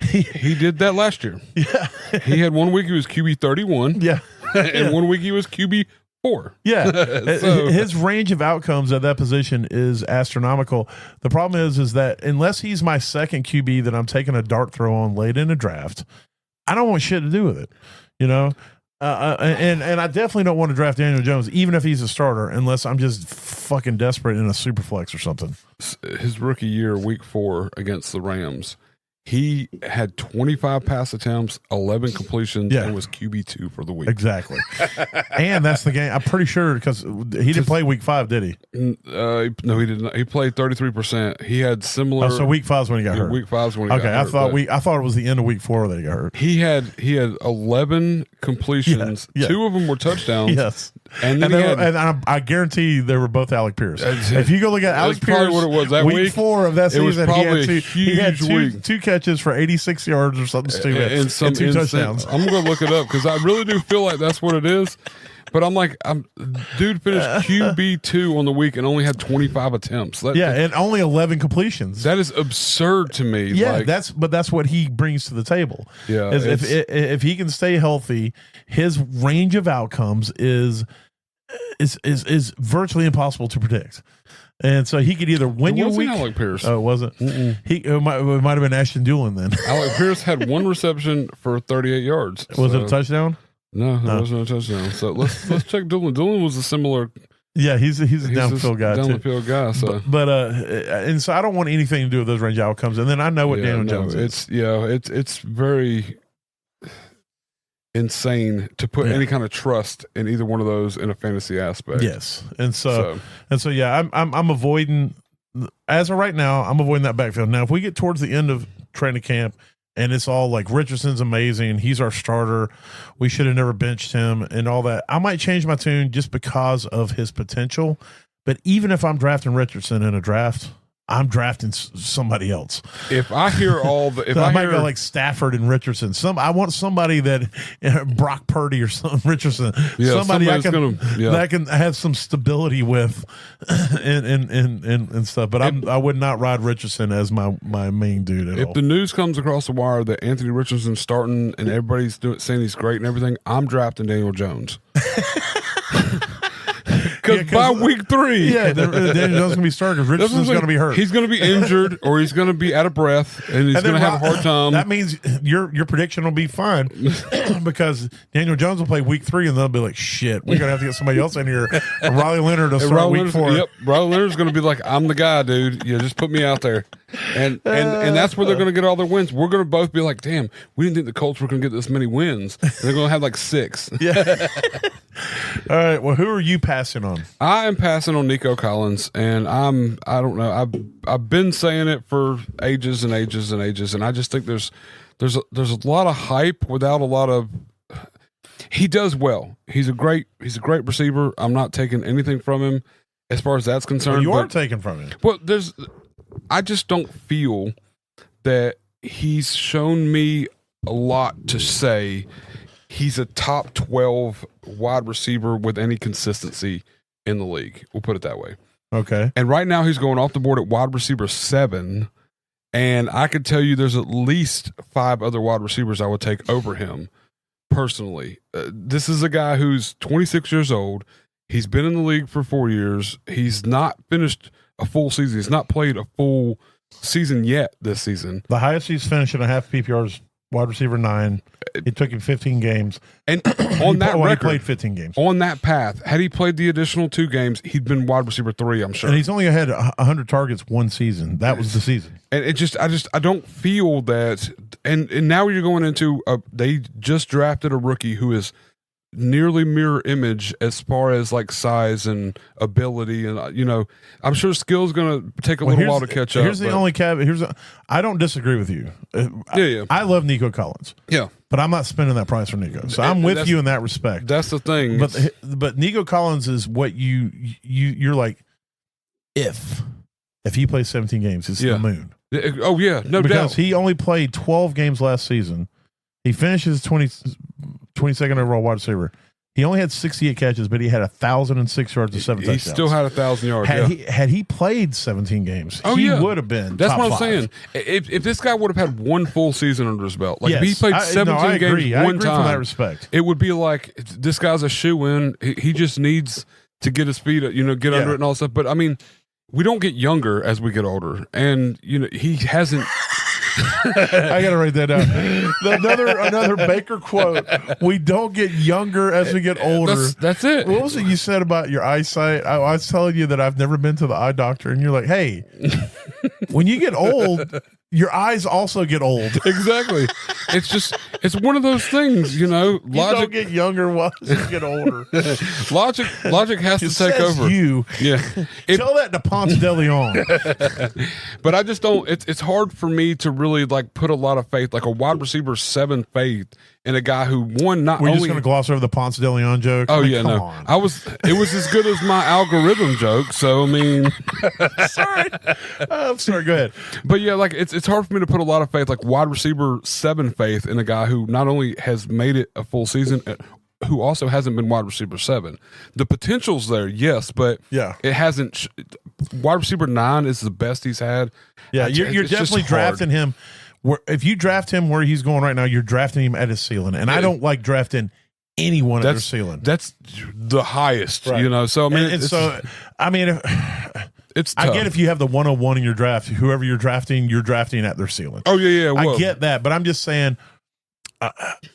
He did that last year. Yeah. He had 1 week he was QB 31. Yeah. And 1 week he was QB 4. Yeah. So, his range of outcomes at that position is astronomical. The problem is that unless he's my second QB that I'm taking a dart throw on late in a draft, I don't want shit to do with it. And I definitely don't want to draft Daniel Jones, even if he's a starter, unless I'm just fucking desperate in a super flex or something. His rookie year, week 4 against the Rams, he had 25 pass attempts, 11 completions, and was QB2 for the week. Exactly. And that's the game. I'm pretty sure because he didn't play week 5, did he? No, he did not. He played 33%. He had similar. Oh, so week 5 is when he got hurt. Week 5 is when he got hurt. Okay, I thought it was the end of week 4 that he got hurt. He had 11 completions. Yeah. 2 of them were touchdowns. Yes. And then I guarantee they were both Alec Pierce. If you go look at Alec Pierce, what it was that week 4 of that season, he had two catches for 86 yards or something stupid, and 2 touchdowns. I'm going to look it up because I really do feel like that's what it is. But dude finished QB2 on the week and only had 25 attempts. And only 11 completions. That is absurd to me. Yeah, that's what he brings to the table. Yeah, if he can stay healthy, his range of outcomes is is virtually impossible to predict. And so he could either win you a week. Alec Pierce. Oh, it wasn't. It might have been Ashton Doolin then. Alec Pierce had one reception for 38 yards. Was it a touchdown? No, it wasn't a touchdown. So let's check Doolin. Doolin was a similar. Yeah, he's a downfield guy down too. the field guy. So, but and so I don't want anything to do with those range outcomes. And then I know what Daniel Jones is. It's very insane to put any kind of trust in either one of those in a fantasy aspect. Yes, and so yeah, I'm avoiding, as of right now, I'm avoiding that backfield. Now, if we get towards the end of training camp and it's all like Richardson's amazing, he's our starter, we should have never benched him and all that, I might change my tune just because of his potential. But even if I'm drafting Richardson in a draft, I'm drafting somebody else. If I hear all the, if so I might hear, go like Stafford and Richardson. I want somebody that Brock Purdy or some Richardson. Somebody that can have some stability with, and stuff. But I would not ride Richardson as my main dude at all. If the news comes across the wire that Anthony Richardson's starting and everybody's saying he's great and everything, I'm drafting Daniel Jones. Because by week 3, Daniel Jones is going to be starting because Richardson's going to be hurt. He's going to be injured or he's going to be out of breath and he's going to have a hard time. That means your prediction will be fine because Daniel Jones will play week 3 and they'll be like, shit, we're going to have to get somebody else in here. Riley Leonard will start week 4. Yep, Riley Leonard's going to be like, I'm the guy, dude. Yeah, just put me out there. And that's where they're going to get all their wins. We're going to both be like, damn, we didn't think the Colts were going to get this many wins. And they're going to have like 6. Yeah. All right. Well, who are you passing on? I am passing on Nico Collins, and I don't know. I've been saying it for ages and ages and ages, and I just think there's a lot of hype without a lot of. He does well. He's a great receiver. I'm not taking anything from him as far as that's concerned. Well, you are taking from him. Well, I just don't feel that he's shown me a lot to say he's a top 12 wide receiver with any consistency in the league. We'll put it that way. Okay. And right now he's going off the board at wide receiver 7. And I could tell you there's at least 5 other wide receivers I would take over him personally. This is a guy who's 26 years old. He's been in the league for 4 years. He's not finished a full season. He's not played a full season yet this season. The highest he's finished in a half PPR is wide receiver 9. It took him 15 games. And on that record, he played 15 games. On that path, had he played the additional 2 games, he'd been wide receiver 3, I'm sure. And he's only had 100 targets one season. That was the season. And I don't feel that. And now you're going into they just drafted a rookie who is nearly mirror image as far as like size and ability, and I'm sure skill's going to take a little while to catch up. Here's the only caveat. I don't disagree with you. I love Nico Collins. Yeah, but I'm not spending that price for Nico. So I'm with you in that respect. That's the thing. But Nico Collins is what you're like. If he plays 17 games, it's the moon. Oh yeah, no doubt. Because he only played 12 games last season. He finishes 22nd overall wide receiver. He only had 68 catches, but he had 1,006 yards and 7 touchdowns. He still had 1,000 yards. Had he played 17 games, he would have been. That's top what I'm 5. saying. If this guy would have had one full season under his belt, like yes, if he played 17 games one time, from that respect, it would be like this guy's a shoe-in. He just needs to get his feet, get under it and all that stuff. But I mean, we don't get younger as we get older, and he hasn't. I gotta write that down. Another Baker quote. We don't get younger as we get older. That's it. What was it you said about your eyesight? I was telling you that I've never been to the eye doctor, and you're like, hey, when you get old, your eyes also get old. Exactly. It's one of those things, Logic, you don't get younger once you get older. Logic has to take over. Tell that to Ponce de Leon. But I just don't. It's hard for me to really like put a lot of faith, like a wide receiver 7 faith in a guy who We're just going to gloss over the Ponce de Leon joke. Oh come on. It was as good as my algorithm joke. So I mean, sorry. I'm sorry. Go ahead. But yeah, like it's hard for me to put a lot of faith, like wide receiver 7 faith in a guy who not only has made it a full season, who also hasn't been wide receiver 7. The potential's there, yes, but it hasn't. Wide receiver 9 is the best he's had. Yeah, you're definitely drafting him. If you draft him where he's going right now, you're drafting him at his ceiling. And I don't like drafting anyone at their ceiling. That's the highest, right. you know. So I mean, it's tough. I get if you have the 101 in your draft, whoever you're drafting at their ceiling. Oh yeah. I get that, but I'm just saying,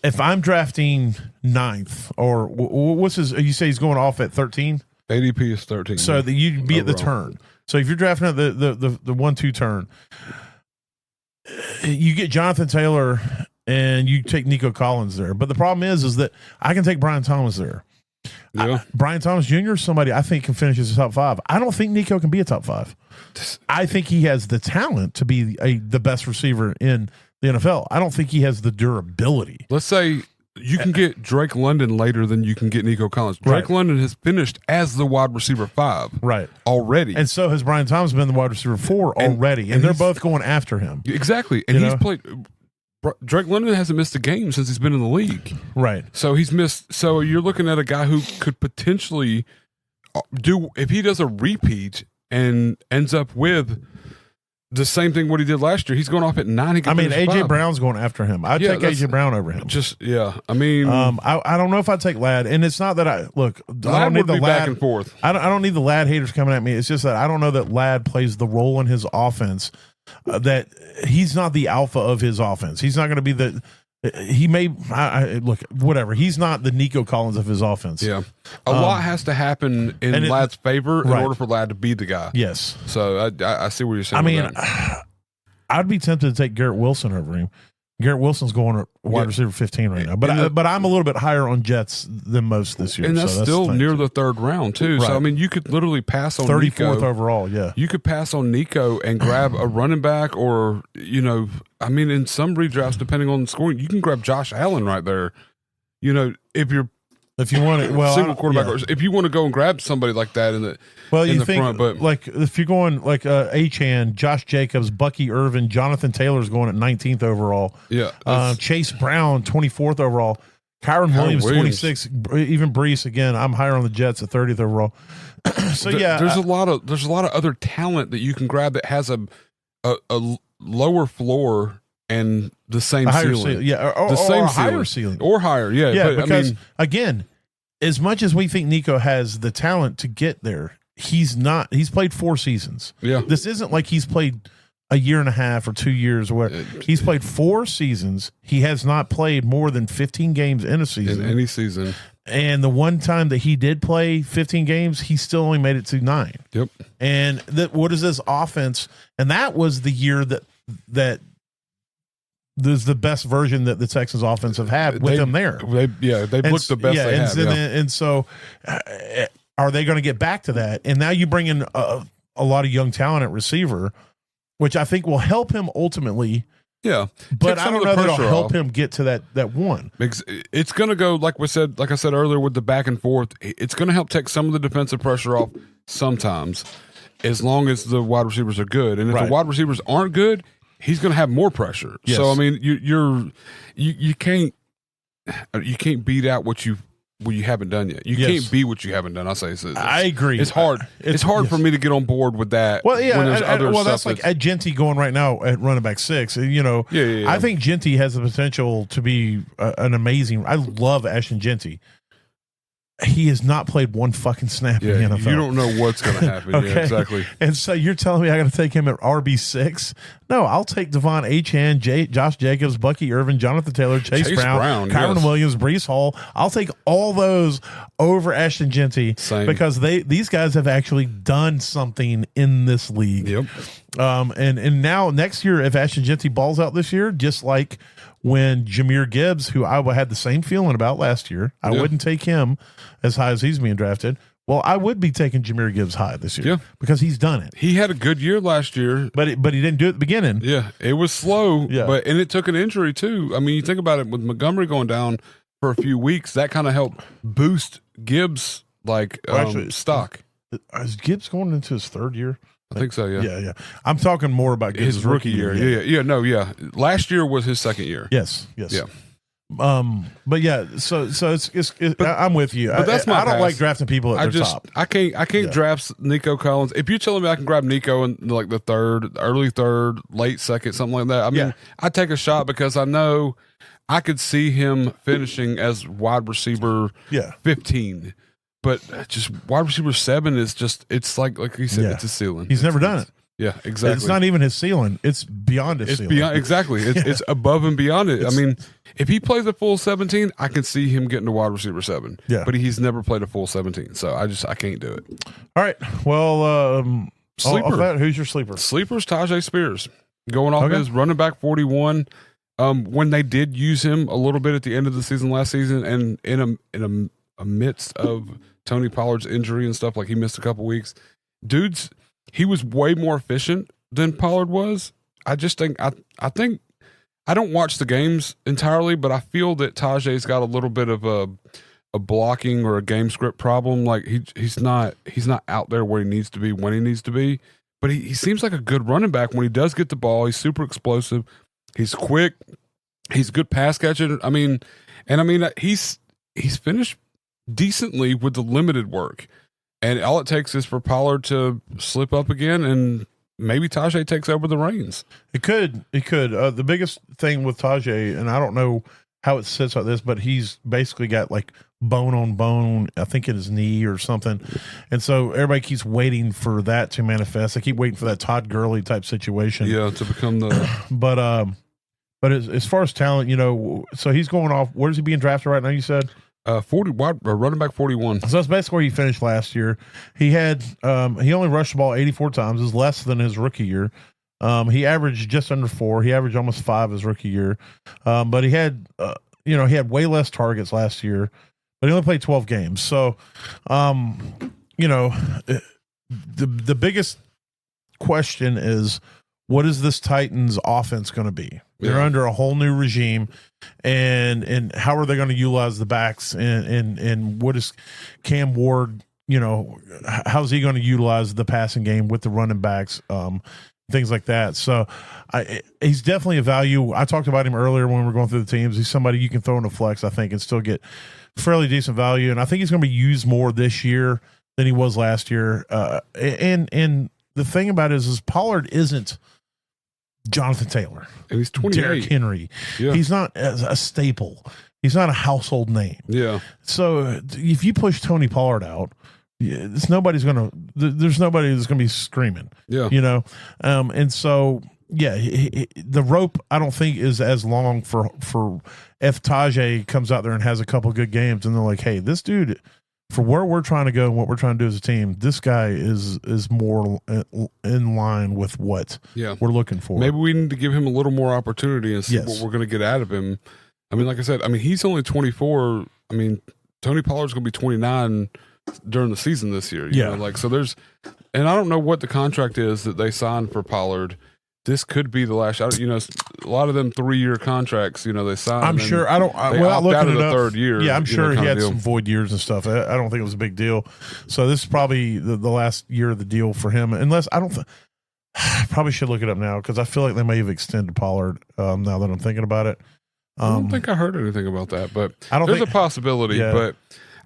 if I'm drafting 9th or what's his? You say he's going off at 13. ADP is 13. So that you'd be at the turn. So if you're drafting at the 1-2 turn, you get Jonathan Taylor and you take Nico Collins there. But the problem is that I can take Brian Thomas there. Yeah. Brian Thomas Jr. is somebody I think can finish as a top 5. I don't think Nico can be a top 5. I think he has the talent to be the best receiver in the NFL. I don't think he has the durability. Let's say you can get Drake London later than you can get Nico Collins. Drake London has finished as the wide receiver 5 already. And so has Brian Thomas been the wide receiver 4 already. And they're both going after him. Exactly. And he's played – Drake London hasn't missed a game since he's been in the league. Right. So he's missed – so you're looking at a guy who could potentially do – if he does a repeat and ends up with – the same thing what he did last year. He's going off at 9. AJ Brown's going after him. I'd take AJ Brown over him. I mean, I don't know if I'd take Ladd, and it's not that I don't need the Ladd back and forth. I don't need the Ladd haters coming at me. It's just that I don't know that Ladd plays the role in his offense. That he's not the alpha of his offense. He's not going to be the. He may look whatever. He's not the Nico Collins of his offense. Yeah, a lot has to happen in Ladd's favor in order for Ladd to be the guy. Yes. So I see what you're saying. I mean, I'd be tempted to take Garrett Wilson over him. Garrett Wilson's going wide receiver 15 right now, but I'm a little bit higher on Jets than most this year, and that's still near the 3rd round too. Right. So I mean, you could literally pass on 34th overall. Yeah, you could pass on Nico and grab a running back, or I mean, in some redrafts, depending on the scoring, you can grab Josh Allen right there. If you want it, single quarterback, or if you want to go and grab somebody like that in the front, but like if you're going like Achane, Josh Jacobs, Bucky Irvin, Jonathan Taylor's going at 19th overall. Yeah, Chase Brown 24th overall, Kyron Williams 26th, even Brees again. I'm higher on the Jets at 30th overall. So there's a lot of other talent that you can grab that has a lower floor and the same ceiling. Yeah, or a higher ceiling. Or higher, yeah. Yeah, but, because, again, as much as we think Nico has the talent to get there, he's not. He's played 4 seasons. Yeah. This isn't like he's played a year and a half or 2 years or whatever. He's played 4 seasons. He has not played more than 15 games in a season. In any season. And the one time that he did play 15 games, he still only made it to 9. Yep. And what is this offense? And that was the year that there's the best version that the Texans offense have had with him there. They've looked the best they have. And so are they going to get back to that? And now you bring in a lot of young talent at receiver, which I think will help him ultimately. Yeah. But I don't know that it'll help him get to that one. It's going to go, like I said earlier, with the back and forth. It's going to help take some of the defensive pressure off sometimes, as long as the wide receivers are good. And if the wide receivers aren't good, he's going to have more pressure. Yes. So I mean, you can't beat out what you haven't done yet. You can't be what you haven't done. I'll say I agree. It's hard. It's hard for me to get on board with that. Well, yeah. When there's other stuff that's like Genty going right now at running back 6. I think Genty has the potential to be an amazing. I love Ashton Genty. He has not played one fucking snap in the NFL. You don't know what's going to happen. Okay? Yeah, exactly. And so you're telling me I got to take him at RB6? No, I'll take Devon Achane, Josh Jacobs, Bucky Irvin, Jonathan Taylor, Chase Brown, Kyron Williams, Brees Hall. I'll take all those over Ashton Genty because these guys have actually done something in this league. Yep. And now next year, if Ashton Genty balls out this year, just like when Jahmyr Gibbs, who I had the same feeling about last year, I wouldn't take him as high as he's being drafted. Well, I would be taking Jahmyr Gibbs high this year because he's done it. He had a good year last year, but he didn't do it at the beginning. Yeah, it was slow, and it took an injury too. I mean, you think about it, with Montgomery going down for a few weeks, that kind of helped boost Gibbs' stock. Is Gibbs going into his 3rd year? I think so, yeah. Yeah. I'm talking more about his rookie year. Yeah. Last year was his 2nd year. Yes. Yeah. But yeah, so it's I'm with you. But that's I don't like drafting people at their top. I can't draft Nico Collins. If you're telling me I can grab Nico in like the 3rd, early 3rd, late 2nd, something like that, I mean, I take a shot because I know I could see him finishing as wide receiver 15. But just wide receiver 7 is just, it's like you said, it's a ceiling. He's never done it. Yeah, exactly. It's not even his ceiling. It's beyond his ceiling. Beyond, exactly. It's above and beyond it. I mean, if he plays a full 17, I can see him getting to wide receiver 7. Yeah. But he's never played a full 17. So I can't do it. All right. Well, sleeper. off that, who's your sleeper? Sleeper's Tajay Spears. Going off his running back 41. When they did use him a little bit at the end of the season last season, and in a midst of Tony Pollard's injury and stuff, like he missed a couple weeks, he was way more efficient than Pollard was. I just think I think I don't watch the games entirely, but I feel that Tajay's got a little bit of a blocking or a game script problem. Like he's not out there where he needs to be when he needs to be. But he seems like a good running back when he does get the ball. He's super explosive. He's quick. He's a good pass catcher. He's finished decently with the limited work. And all it takes is for Pollard to slip up again, and maybe Tajay takes over the reins. It could. The biggest thing with Tajay, and I don't know how it sits like this, but he's basically got like bone on bone, I think in his knee or something. And so everybody keeps waiting for that to manifest. They keep waiting for that Todd Gurley type situation. Yeah, to become the but as far as talent, so he's going off. Where is he being drafted right now, you said? 40 running back 41. So that's basically where he finished last year. He had he only rushed the ball 84 times, is less than his rookie year. He averaged just under 4. He averaged almost 5 his rookie year. But he had he had way less targets last year, but he only played 12 games. So the biggest question is, what is this Titans offense going to be? They're under a whole new regime, and how are they going to utilize the backs, and what is Cam Ward, how's he going to utilize the passing game with the running backs, things like that. So he's definitely a value. I talked about him earlier when we were going through the teams. He's somebody you can throw in a flex, I think, and still get fairly decent value. And I think he's going to be used more this year than he was last year. And the thing about it is Pollard isn't Jonathan Taylor, and he's 28. Derrick Henry. Yeah. He's not a staple. He's not a household name. Yeah. So if you push Tony Pollard out, there's nobody that's going to be screaming. Yeah. And so the rope I don't think is as long for if Tajay comes out there and has a couple good games, and they're like, hey, this dude, for where we're trying to go and what we're trying to do as a team, this guy is more in line with what we're looking for. Maybe we need to give him a little more opportunity and see what we're going to get out of him. I mean, like I said, he's only 24. I mean, Tony Pollard's going to be 29 during the season this year. You know? So there's, and I don't know what the contract is that they signed for Pollard. This could be the last shot. A lot of them 3-year contracts, they signed. I'm sure. Without looking at the third year. Yeah, I'm sure he had some void years and stuff. I don't think it was a big deal. So this is probably the last year of the deal for him. Unless I probably should look it up now, because I feel like they may have extended Pollard. Now that I'm thinking about it, I don't think I heard anything about that, but there's a possibility. Yeah. But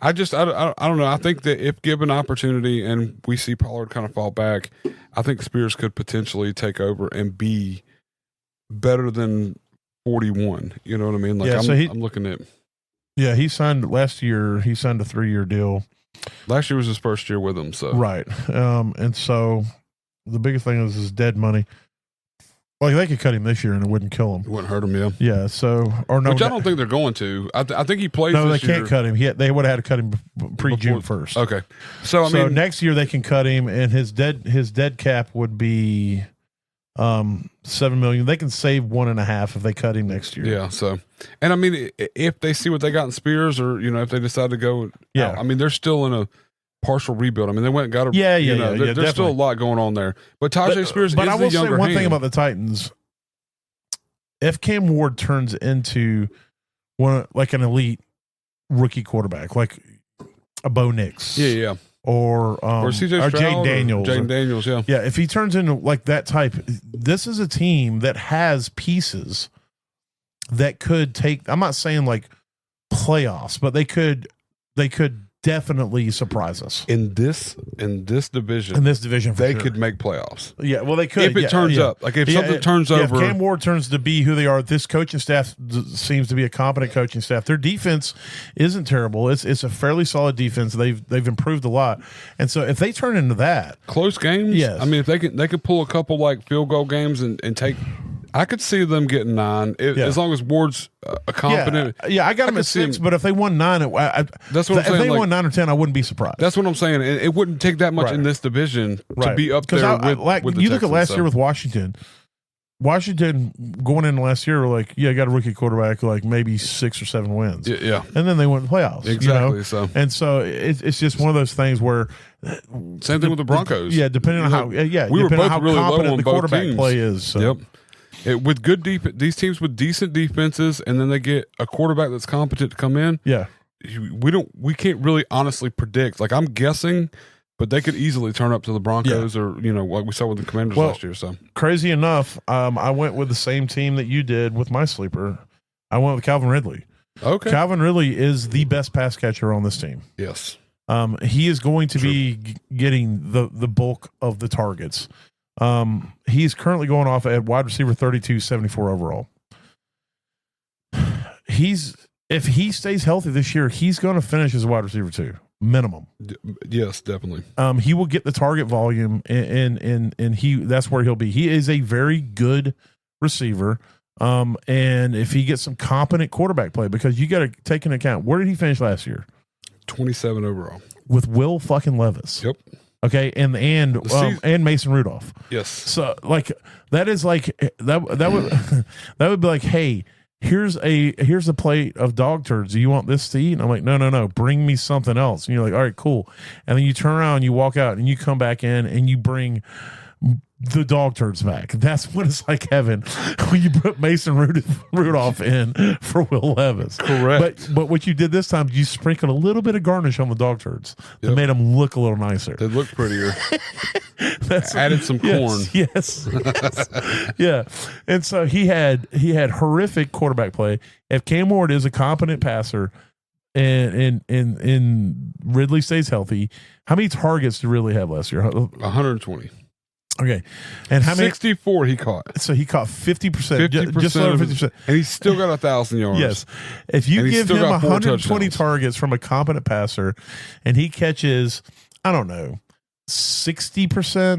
I don't know. I think that if given opportunity and we see Pollard kind of fall back, I think Spears could potentially take over and be better than 41. You know what I mean? Like I'm looking at. Yeah, he signed last year. He signed a 3-year deal. Last year was his first year with him. So right, and so the biggest thing is his dead money. Like they could cut him this year and it wouldn't kill him. It wouldn't hurt him, yeah. Yeah. So which I don't think they're going to. I think he plays. No, this they can't cut him. They would have had to cut him pre-June 1st. Okay. So next year they can cut him, and his dead cap would be $7 million. They can save 1.5 if they cut him next year. Yeah. So, and if they see what they got in Spears, or if they decide to go, out, they're still in a partial rebuild. They went and got a there's still a lot going on there. But Tajay Spears, but I will say one thing about the Titans: if Cam Ward turns into like an elite rookie quarterback, like a Bo Nix, or CJ Stroud, Jaden Daniels, yeah. If he turns into like that type, this is a team that has pieces that could take. I'm not saying like playoffs, but they could definitely surprise us in this division. They could make playoffs. Yeah, well, they could if it turns up. Like if something turns over. If Cam Ward turns to be who they are, this coaching staff seems to be a competent coaching staff. Their defense isn't terrible. It's a fairly solid defense. They've improved a lot, and so if they turn into that close games, yes. I mean, if they could pull a couple like field goal games and take. I could see them getting 9 as long as Ward's a competent. Yeah, I got them at 6, but if they won 9, that's what I'm saying. If they won 9 or 10, I wouldn't be surprised. That's what I'm saying. It wouldn't take that much in this division to be up there with the you look Texans, at last year with Washington. Washington going into last year were like, got a rookie quarterback, like maybe 6 or 7 wins. Yeah. And then they went to the playoffs. Exactly. So it's just one of those things where same thing with the Broncos. Depending on how we were both how really competent low on the both quarterback teams. play is. So. Yep. With good these teams with decent defenses, and then they get a quarterback that's competent to come in. Yeah, we can't really honestly predict. Like I'm guessing, but they could easily turn up to the Broncos or like we saw with the Commanders last year. So crazy enough, I went with the same team that you did with my sleeper. I went with Calvin Ridley. Okay, Calvin Ridley is the best pass catcher on this team. Yes, he is going to be getting the bulk of the targets. He's currently going off at wide receiver 32, 74 overall. If he stays healthy this year, he's going to finish as a wide receiver 2 minimum. Yes, definitely. He will get the target volume, and that's where he'll be. He is a very good receiver. And if he gets some competent quarterback play, because you got to take into account, where did he finish last year? 27 overall with Will fucking Levis. Yep. Okay, and Mason Rudolph. Yes. So like that is like that would that would be like, hey, here's a plate of dog turds. Do you want this to eat? And I'm like, no, bring me something else. And you're like, all right, cool. And then you turn around, and you walk out, and you come back in, and you bring the dog turds back. That's when it's like heaven when you put Mason Rudolph in for Will Levis. Correct. But what you did this time, you sprinkled a little bit of garnish on the dog turds that made them look a little nicer. They look prettier. Added some corn. Yes. Yeah. And so he had horrific quarterback play. If Cam Ward is a competent passer and Ridley stays healthy, how many targets did Ridley have last year? 120. Okay, and how many? 64 he caught. So he caught 50%, just over 50%, and he's still got 1,000 yards. Yes, if you give him 120 targets from a competent passer, and he catches, I don't know, 60%,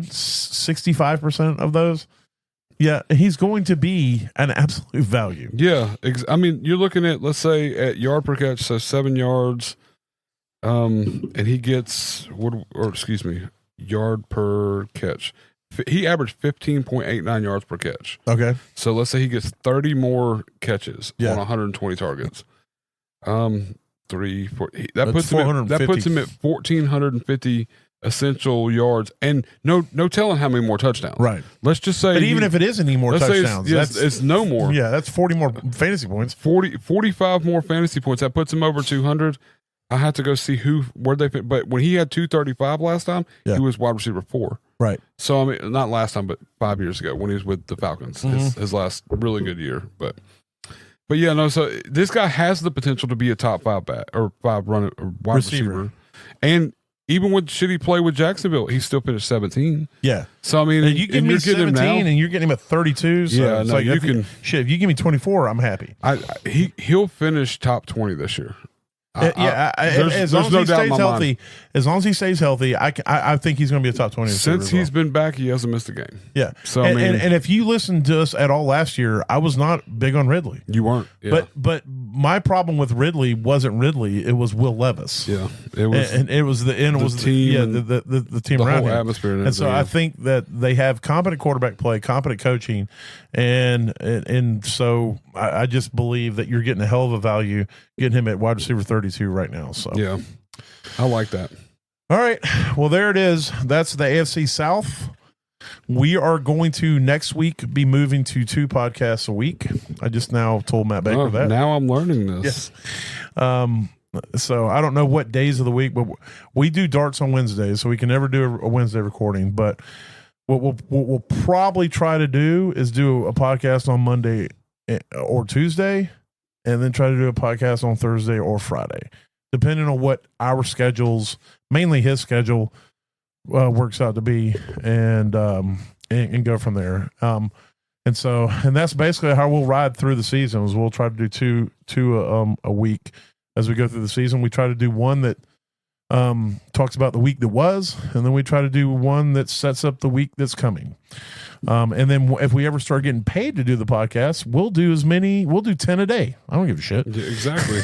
65% of those, he's going to be an absolute value. Yeah, I mean, you're looking at, let's say, at yard per catch, so 7 yards, and he gets yard per catch. He averaged 15.89 yards per catch. Okay. So let's say he gets 30 more catches on 120 targets. 3, 4, that puts him at 1,450 essential yards, and no telling how many more touchdowns. Right. Let's just say, but even if it isn't any more touchdowns, it's no more. Yeah, that's 40 more fantasy points. 45 more fantasy points. That puts him over 200. I have to go see where they fit. But when he had 235 last time, he was wide receiver 4. Right. So, I mean, not last time, but 5 years ago when he was with the Falcons, his last really good year. But yeah, no, so this guy has the potential to be a top 5 back or 5 wide receiver. And even with shitty play with Jacksonville, he still finished 17. Yeah. So, I mean, and you give me 17 and you're getting him at 32. So it's like, if you give me 24, I'm happy. He'll finish top 20 this year. As long as he stays healthy, I think he's going to be a top 20. Since he's been back, he hasn't missed a game. Yeah. So and if you listened to us at all last year, I was not big on Ridley. You weren't. Yeah. But my problem with Ridley wasn't Ridley; it was Will Levis. Yeah. It was, and it was the team. The team the around whole him. atmosphere. And so I think that they have competent quarterback play, competent coaching, and so I just believe that you're getting a hell of a value getting him at wide receiver 32 right now. So yeah, I like that. All right, well there it is. That's the AFC South. We are going to next week be moving to 2 podcasts a week. I just now told Matt Baker that. Now I'm learning this. Yes. So I don't know what days of the week, but we do darts on Wednesdays, so we can never do a Wednesday recording. But what we'll probably try to do is do a podcast on Monday or Tuesday, and then try to do a podcast on Thursday or Friday, depending on what our schedules, mainly his schedule, works out to be, and go from there. And that's basically how we'll ride through the season. Is we'll try to do two a week as we go through the season. We try to do one that talks about the week that was, and then we try to do one that sets up the week that's coming. And then if we ever start getting paid to do the podcast, we'll do 10 a day. I don't give a shit. Yeah, exactly.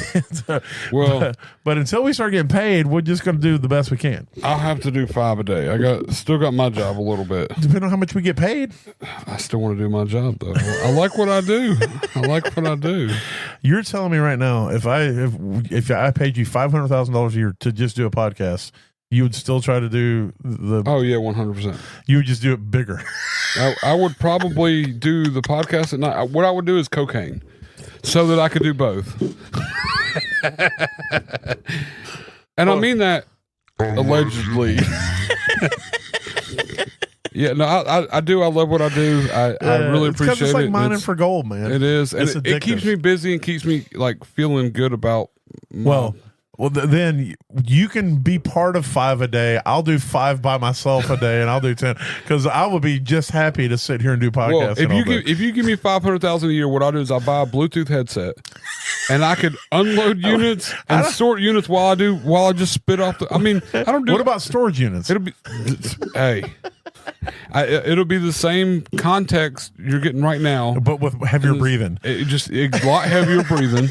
But until we start getting paid, we're just going to do the best we can. I'll have to do 5 a day. Still got my job a little bit. Depending on how much we get paid. I still want to do my job though. I like what I do. You're telling me right now, if I paid you $500,000 a year to just do a podcast, you would still try to do the... Oh, yeah, 100%. You would just do it bigger. I would probably do the podcast at night. What I would do is cocaine so that I could do both. And I mean that allegedly. Yeah, no, I do. I love what I do. I really appreciate it. It's like mining for gold, man. It is. And it keeps me busy and keeps me like feeling good about... Well, then you can be part of 5 a day. I'll do 5 by myself a day, and I'll do 10 because I would be just happy to sit here and do podcasts. Well, if you give me $500,000 a year, what I'll do is I'll buy a Bluetooth headset, and I could unload units and sort units while I just spit off I don't do. What about storage units? It'll be it'll be the same context you're getting right now, but with heavier breathing. A lot heavier breathing.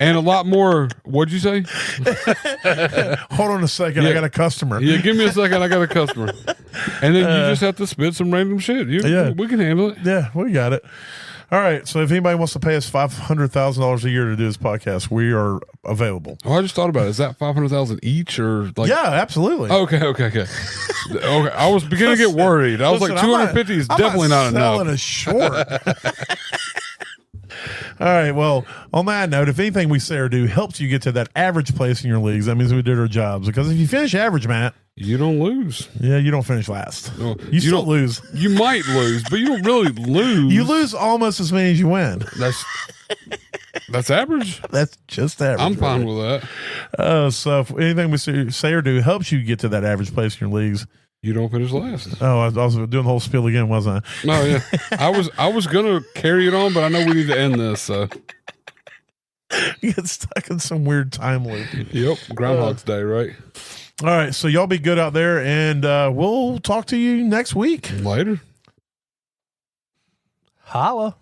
And a lot more. What'd you say? Hold on a second. I got a customer. Yeah, give me a second. I got a customer. And then you just have to spit some random shit. We can handle it. Yeah, we got it. All right. So if anybody wants to pay us $500,000 a year to do this podcast, we are available. Oh, I just thought about it. Is that $500,000 each or like? Yeah, absolutely. Okay. Okay. I was beginning to get worried. I was like, 250 is definitely not enough. Selling a short. All right. Well, on that note, if anything we say or do helps you get to that average place in your leagues, that means we did our jobs. Because if you finish average, Matt, you don't lose. Yeah, you don't finish last. No, you still lose. You might lose, but you don't really lose. You lose almost as many as you win. That's average. That's just average. I'm fine with that. So if anything we say or do helps you get to that average place in your leagues, you don't finish last. Oh, I was doing the whole spiel again, wasn't I? No, yeah. I was gonna carry it on, but I know we need to end this. So you get stuck in some weird time loop. Yep, Groundhog's Day, right? All right, so y'all be good out there, and we'll talk to you next week. Later. Holla.